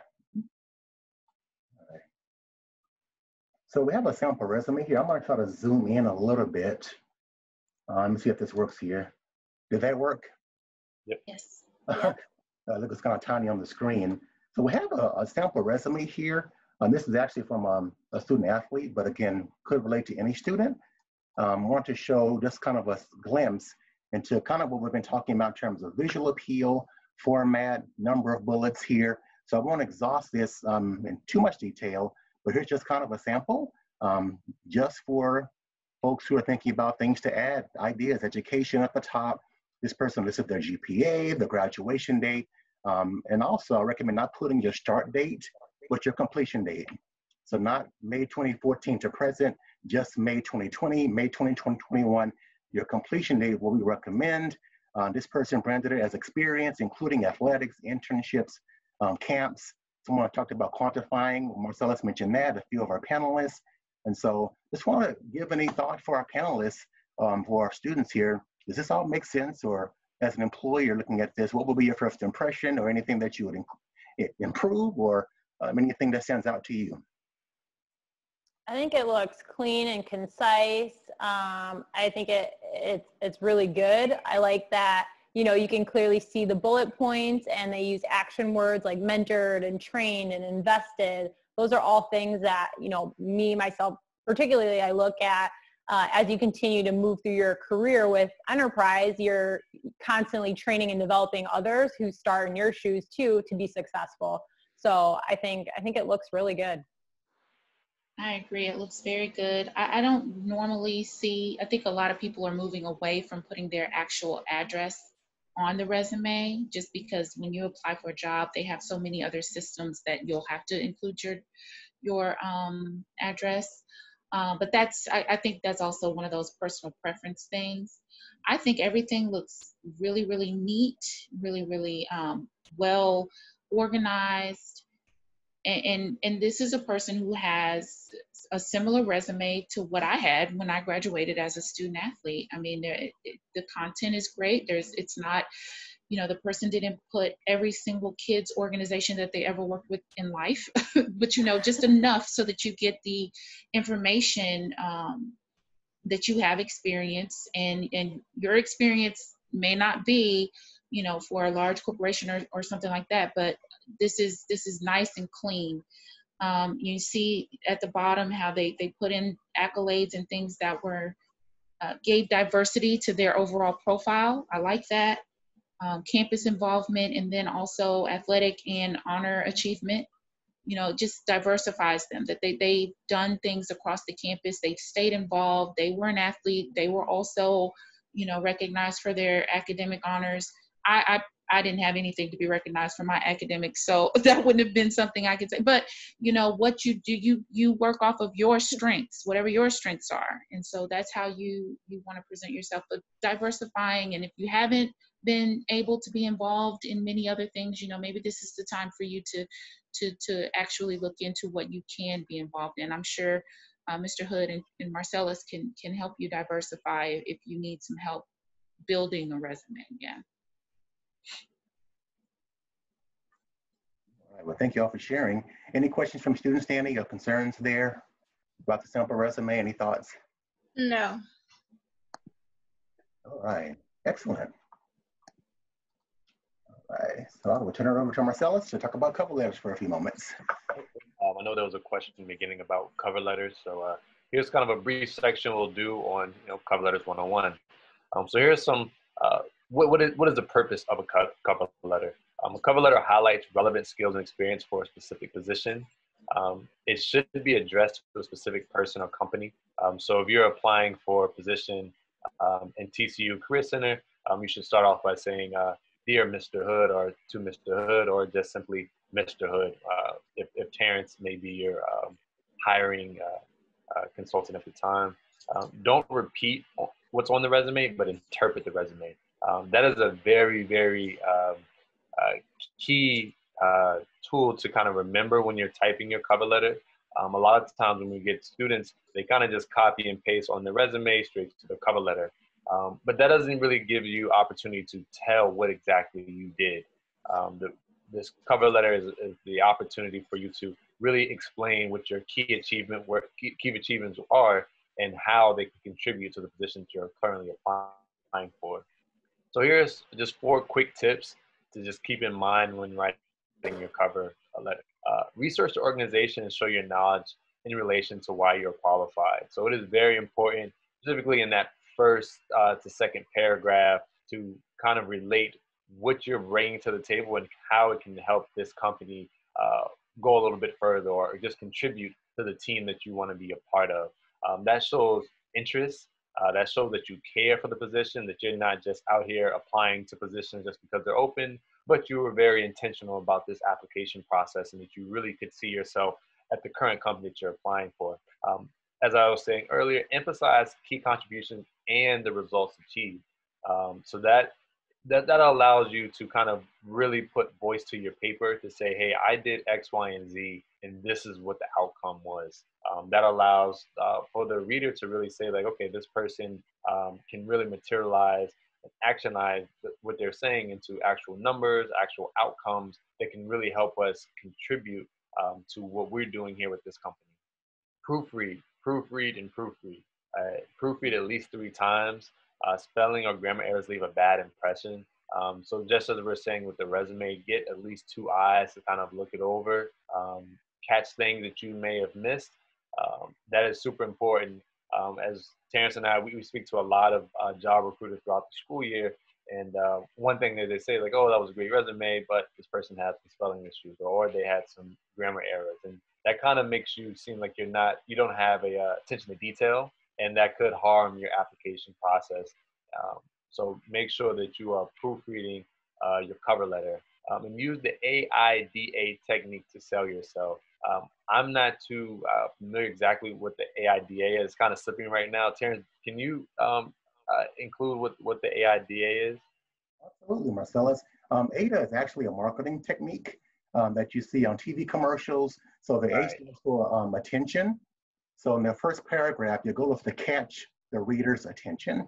All right. So we have a sample resume here. I'm going to try to zoom in a little bit. Let me see if this works here. Did that work? Yep. Yes. Look, it's kind of tiny on the screen. So we have a sample resume here. This is actually from a student athlete, but again, could relate to any student. Want to show just kind of a glimpse into kind of what we've been talking about in terms of visual appeal, format, number of bullets here. So I won't exhaust this in too much detail, but here's just kind of a sample just for folks who are thinking about things to add, ideas, education at the top. This person listed their GPA, the graduation date, and also I recommend not putting your start date, but your completion date. So not May 2014 to present, just May 2020, May 2021. Your completion date is what we recommend. This person branded it as experience, including athletics, internships, camps. Someone talked about quantifying. Marcellus mentioned that, a few of our panelists. And so just want to give any thought for our panelists, for our students here. Does this all make sense? Or as an employer looking at this, what will be your first impression, or anything that you would improve, or anything that stands out to you? I think it looks clean and concise. I think it's really good. I like that, you know, you can clearly see the bullet points, and they use action words like mentored and trained and invested. Those are all things that, you know, me, myself, particularly, I look at as you continue to move through your career with enterprise. You're constantly training and developing others who start in your shoes too to be successful. So I think it looks really good. I agree. It looks very good. I don't normally see, I think a lot of people are moving away from putting their actual address on the resume, just because when you apply for a job, they have so many other systems that you'll have to include your address. But I think that's also one of those personal preference things. I think everything looks really, really neat, really, really well organized. And this is a person who has a similar resume to what I had when I graduated as a student athlete. I mean, the content is great. It's not, you know, the person didn't put every single kid's organization that they ever worked with in life, but, you know, just enough so that you get the information that you have experience, and your experience may not be, you know, for a large corporation or something like that, but this is nice and clean. You see at the bottom how they put in accolades and things that were gave diversity to their overall profile. I like that. Campus involvement, and then also athletic and honor achievement. You know, just diversifies them, that they've done things across the campus. They've stayed involved. They were an athlete. They were also, you know, recognized for their academic honors. I didn't have anything to be recognized for my academics, so that wouldn't have been something I could say. But, you know, what you do, you work off of your strengths, whatever your strengths are. And so that's how you want to present yourself, but diversifying. And if you haven't been able to be involved in many other things, you know, maybe this is the time for you to actually look into what you can be involved in. I'm sure Mr. Hood and Marcellus can help you diversify if you need some help building a resume. Yeah. All right, well, thank you all for sharing. Any questions from students, Danny, or concerns there about the sample resume? Any thoughts? No. All right, excellent. All right, so I will turn it over to Marcellus to talk about cover letters for a few moments. I know there was a question in the beginning about cover letters, so here's kind of a brief section we'll do on, you know, cover letters 101. So here's some, what is the purpose of a cover letter? A cover letter highlights relevant skills and experience for a specific position. It should be addressed to a specific person or company. So if you're applying for a position in TCU Career Center, you should start off by saying, Dear Mr. Hood, or to Mr. Hood, or just simply Mr. Hood, if Terrence may be your hiring consultant at the time. Don't repeat what's on the resume, but interpret the resume. That is a very, very key tool to kind of remember when you're typing your cover letter. A lot of times when we get students, they kind of just copy and paste on the resume straight to the cover letter. But that doesn't really give you opportunity to tell what exactly you did. This cover letter is the opportunity for you to really explain what your key achievements are and how they can contribute to the positions you're currently applying for. So here's just 4 quick tips to just keep in mind when writing your cover letter. Research the organization and show your knowledge in relation to why you're qualified. So it is very important, specifically in that first to second paragraph, to kind of relate what you're bringing to the table and how it can help this company go a little bit further, or just contribute to the team that you want to be a part of. That shows interest. That shows that you care for the position, that you're not just out here applying to positions just because they're open, but you were very intentional about this application process and that you really could see yourself at the current company that you're applying for. As I was saying earlier, emphasize key contributions and the results achieved. So that that allows you to kind of really put voice to your paper to say, hey, I did X, Y, and Z, and this is what the outcome was. That allows for the reader to really say, like, okay, this person can really materialize and actionize what they're saying into actual numbers, actual outcomes that can really help us contribute to what we're doing here with this company. Proofread, proofread, and proofread. Proofread at least 3 times. Spelling or grammar errors leave a bad impression. So just as we're saying with the resume, get at least 2 eyes to kind of look it over, catch things that you may have missed. That is super important. As Terrence and I, we speak to a lot of job recruiters throughout the school year. And one thing that they say, like, oh, that was a great resume, but this person had some spelling issues, or they had some grammar errors. And that kind of makes you seem like you don't have a attention to detail, and that could harm your application process. So make sure that you are proofreading your cover letter, and use the AIDA technique to sell yourself. I'm not too familiar exactly what the AIDA is. It's kind of slipping right now. Terrence, can you include what the AIDA is? Absolutely, Marcellus. AIDA is actually a marketing technique that you see on TV commercials. So the A stands for attention. So in the first paragraph, your goal is to catch the reader's attention.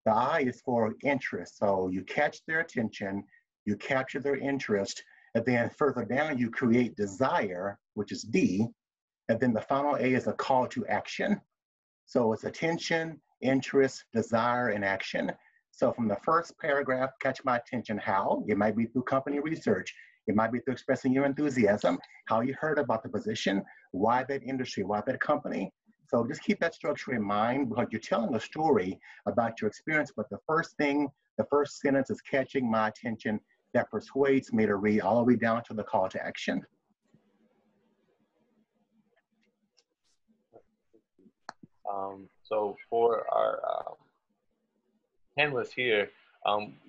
The I is for interest. So you catch their attention, you capture their interest, and then further down, you create desire, which is D. And then the final A is a call to action. So it's attention, interest, desire, and action. So from the first paragraph, catch my attention. How? It might be through company research. It might be through expressing your enthusiasm, how you heard about the position, why that industry, why that company. So just keep that structure in mind, because you're telling a story about your experience, but the first sentence is catching my attention. That persuades me to read all the way down to the call to action. So for our panelists here,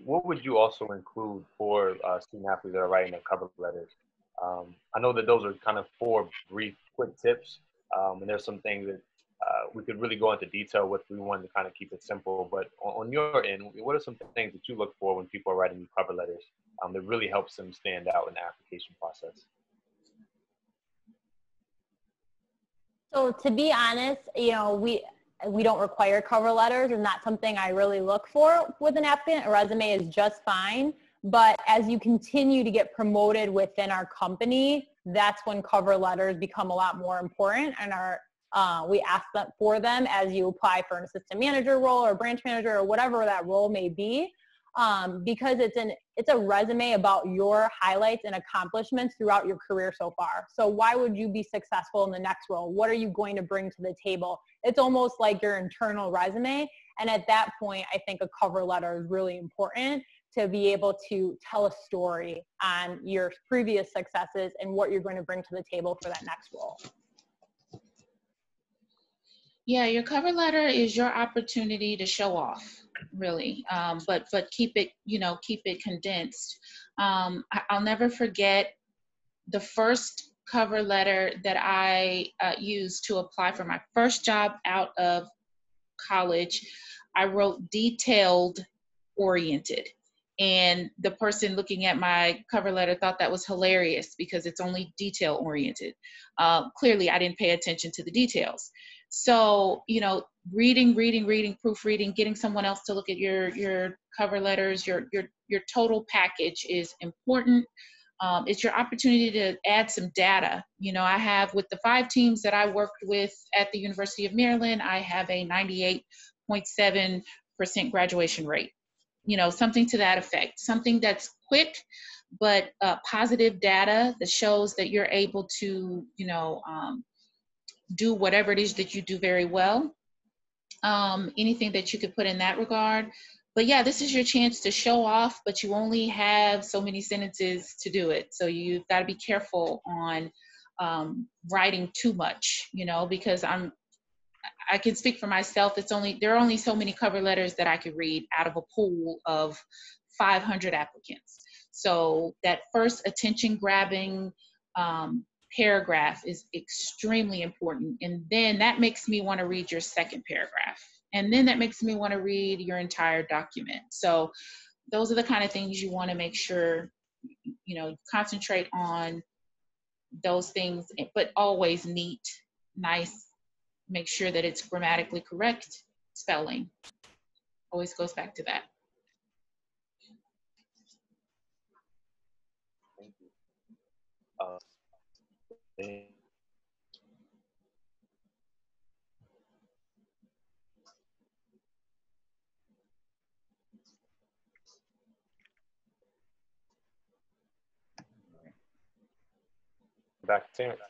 what would you also include for student athletes that are writing their cover letters? I know that those are kind of 4 brief, quick tips, and there's some things that we could really go into detail with. We wanted to kind of keep it simple, but on your end, what are some things that you look for when people are writing new cover letters that really helps them stand out in the application process? So to be honest, we don't require cover letters. It's not something I really look for with an applicant. A resume is just fine. But as you continue to get promoted within our company, that's when cover letters become a lot more important, and we ask for them as you apply for an assistant manager role or branch manager or whatever that role may be, because it's a resume about your highlights and accomplishments throughout your career so far. So why would you be successful in the next role? What are you going to bring to the table? It's almost like your internal resume. And at that point, I think a cover letter is really important to be able to tell a story on your previous successes and what you're going to bring to the table for that next role. Yeah, your cover letter is your opportunity to show off, really, but keep it condensed. I'll never forget the first cover letter that I used to apply for my first job out of college. I wrote detailed oriented. And the person looking at my cover letter thought that was hilarious because it's only detail oriented. Clearly, I didn't pay attention to the details. So, reading, proofreading, getting someone else to look at your cover letters, your total package is important. It's your opportunity to add some data. I have, with the 5 teams that I worked with at the University of Maryland, I have a 98.7% graduation rate. Something to that effect, something that's quick, but positive data that shows that you're able to, do whatever it is that you do very well. Anything that you could put in that regard. But yeah, this is your chance to show off, but you only have so many sentences to do it. So you've got to be careful on writing too much, because I can speak for myself. There are only so many cover letters that I could read out of a pool of 500 applicants. So that first attention grabbing paragraph is extremely important. And then that makes me want to read your second paragraph. And then that makes me want to read your entire document. So those are the kind of things you want to make sure, you know, concentrate on those things, but always neat, nice, make sure that it's grammatically correct, spelling. Always goes back to that. Thank you. Back to Terrence.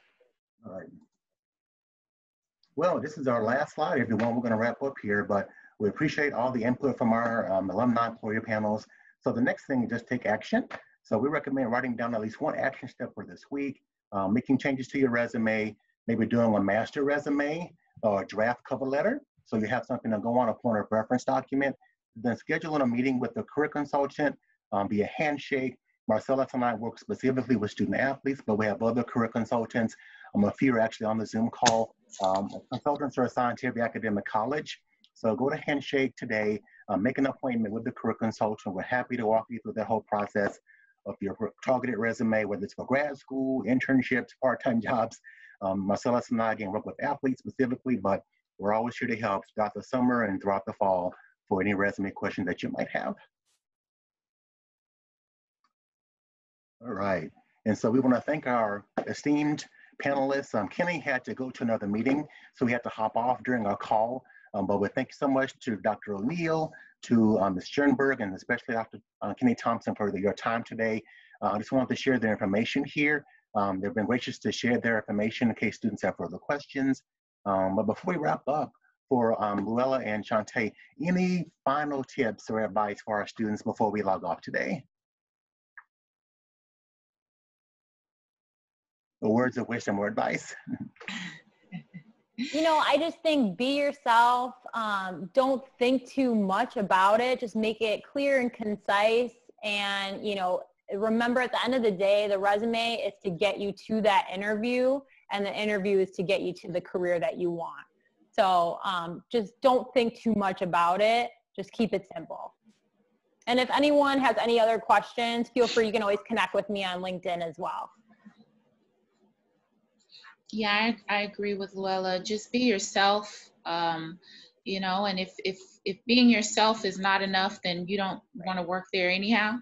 All right. Well, this is our last slide, everyone. We're going to wrap up here, but we appreciate all the input from our alumni employer panels. So the next thing is just take action. So we recommend writing down at least one action step for this week, making changes to your resume, maybe doing a master resume or a draft cover letter. So you have something to go on a point of reference document. Then scheduling a meeting with the career consultant via handshake. Marcellus and I work specifically with student athletes, but we have other career consultants. A few are actually on the Zoom call. Consultants are assigned to every academic college. So go to Handshake today, make an appointment with the career consultant. We're happy to walk you through the whole process of your targeted resume, whether it's for grad school, internships, part-time jobs. Marcellus and I, again, work with athletes specifically, but we're always here to help throughout the summer and throughout the fall for any resume questions that you might have. All right, and so we want to thank our esteemed panelists. Kenny had to go to another meeting, so we had to hop off during our call. But we thank you so much to Dr. O'Neill, to Ms. Sternberg, and especially Dr. Kenny Thompson for your time today. I just wanted to share their information here. They've been gracious to share their information in case students have further questions. But before we wrap up, for Luella and Shantae, any final tips or advice for our students before we log off today? Or words of wisdom or advice? You know, I just think be yourself. Don't think too much about it. Just make it clear and concise. And, you know, remember at the end of the day, the resume is to get you to that interview, and the interview is to get you to the career that you want. So just don't think too much about it. Just keep it simple. And if anyone has any other questions, feel free. You can always connect with me on LinkedIn as well. Yeah, I agree with Luella. Just be yourself, you know, and if being yourself is not enough, then you don't want to work there anyhow.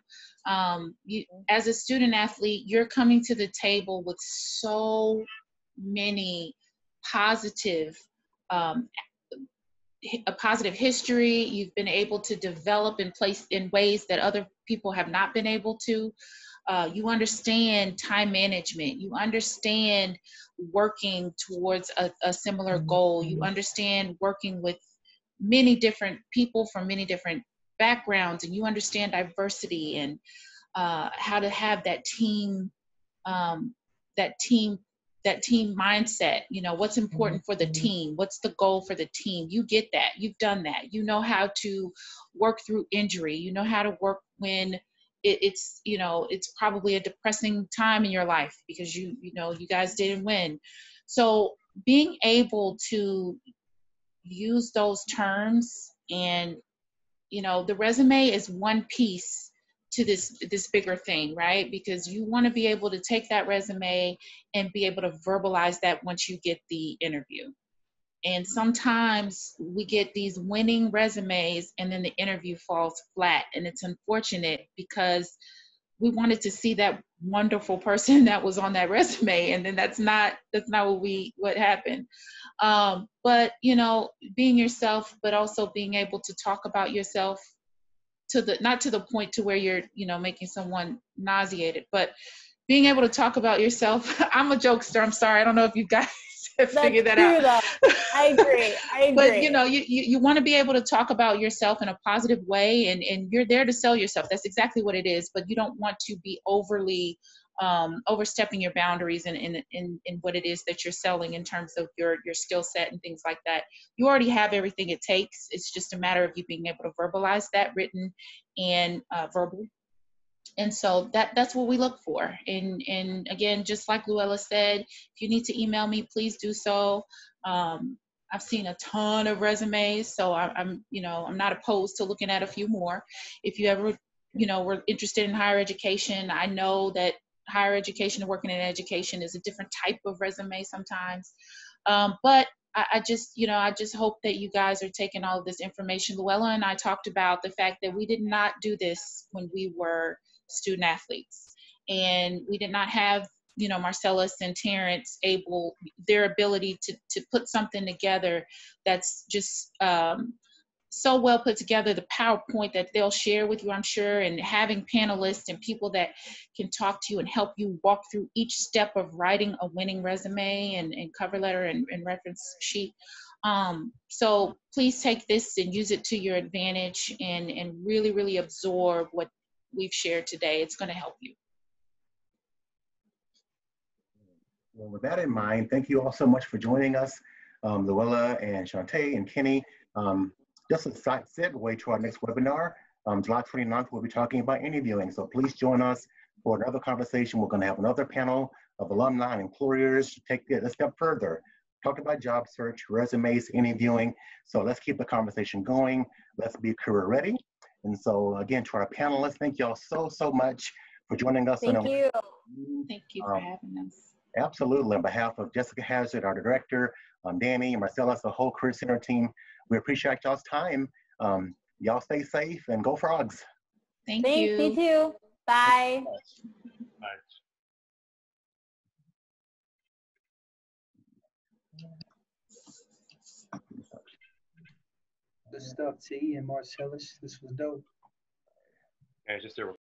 As a student athlete, you're coming to the table with so many positive, a positive history. You've been able to develop in ways that other people have not been able to. You understand time management. You understand working towards a similar goal. You understand working with many different people from many different backgrounds, and you understand diversity and how to have that team mindset. You know, what's important for the team, what's the goal for the team. You get that. You've done that. You know how to work through injury. You know how to work when it's you know, it's probably a depressing time in your life because you know you guys didn't win. So being able to use those terms, and you know, the resume is one piece to this bigger thing, right? Because you want to be able to take that resume and be able to verbalize that once you get the interview. And sometimes we get these winning resumes and then the interview falls flat, and it's unfortunate because we wanted to see that wonderful person that was on that resume, and then that's not what happened. But you know, being yourself, but also being able to talk about yourself not to the point to where you're, you know, making someone nauseated, but being able to talk about yourself. I'm a jokester. I'm sorry. I don't know if you guys have figured that out. Though. I agree. But you know, you want to be able to talk about yourself in a positive way, and you're there to sell yourself. That's exactly what it is. But you don't want to be overly overstepping your boundaries in what it is that you're selling in terms of your skill set and things like that. You already have everything it takes. It's just a matter of you being able to verbalize that, written and verbal. And so that's what we look for. And again, just like Luella said, if you need to email me, please do so. I've seen a ton of resumes, so I'm not opposed to looking at a few more. If you ever we're interested in higher education. I know that higher education and working in education is a different type of resume sometimes. But I just hope that you guys are taking all of this information. Luella and I talked about the fact that we did not do this when we were student athletes, and we did not have, Marcellus and Terrence their ability to put something together that's just so well put together, the PowerPoint that they'll share with you, I'm sure, and having panelists and people that can talk to you and help you walk through each step of writing a winning resume and cover letter and reference sheet. So please take this and use it to your advantage and really, really absorb what we've shared today. It's going to help you. Well, with that in mind, thank you all so much for joining us, Luella and Shantae and Kenny. Just a side segue to our next webinar, July 29th, we'll be talking about interviewing. So please join us for another conversation. We're going to have another panel of alumni and employers to take it a step further. Talk about job search, resumes, interviewing. So let's keep the conversation going. Let's be career ready. And so again, to our panelists, thank you all so much for joining us. Thank you. Thank you for having us. Absolutely. On behalf of Jessica Hazard, our director, Danny, and Marcellus, the whole Career Center team, we appreciate y'all's time. Y'all stay safe and go Frogs. Thanks, you. You too. Bye. Bye. Good stuff, T and Marcellus. This was dope. And just a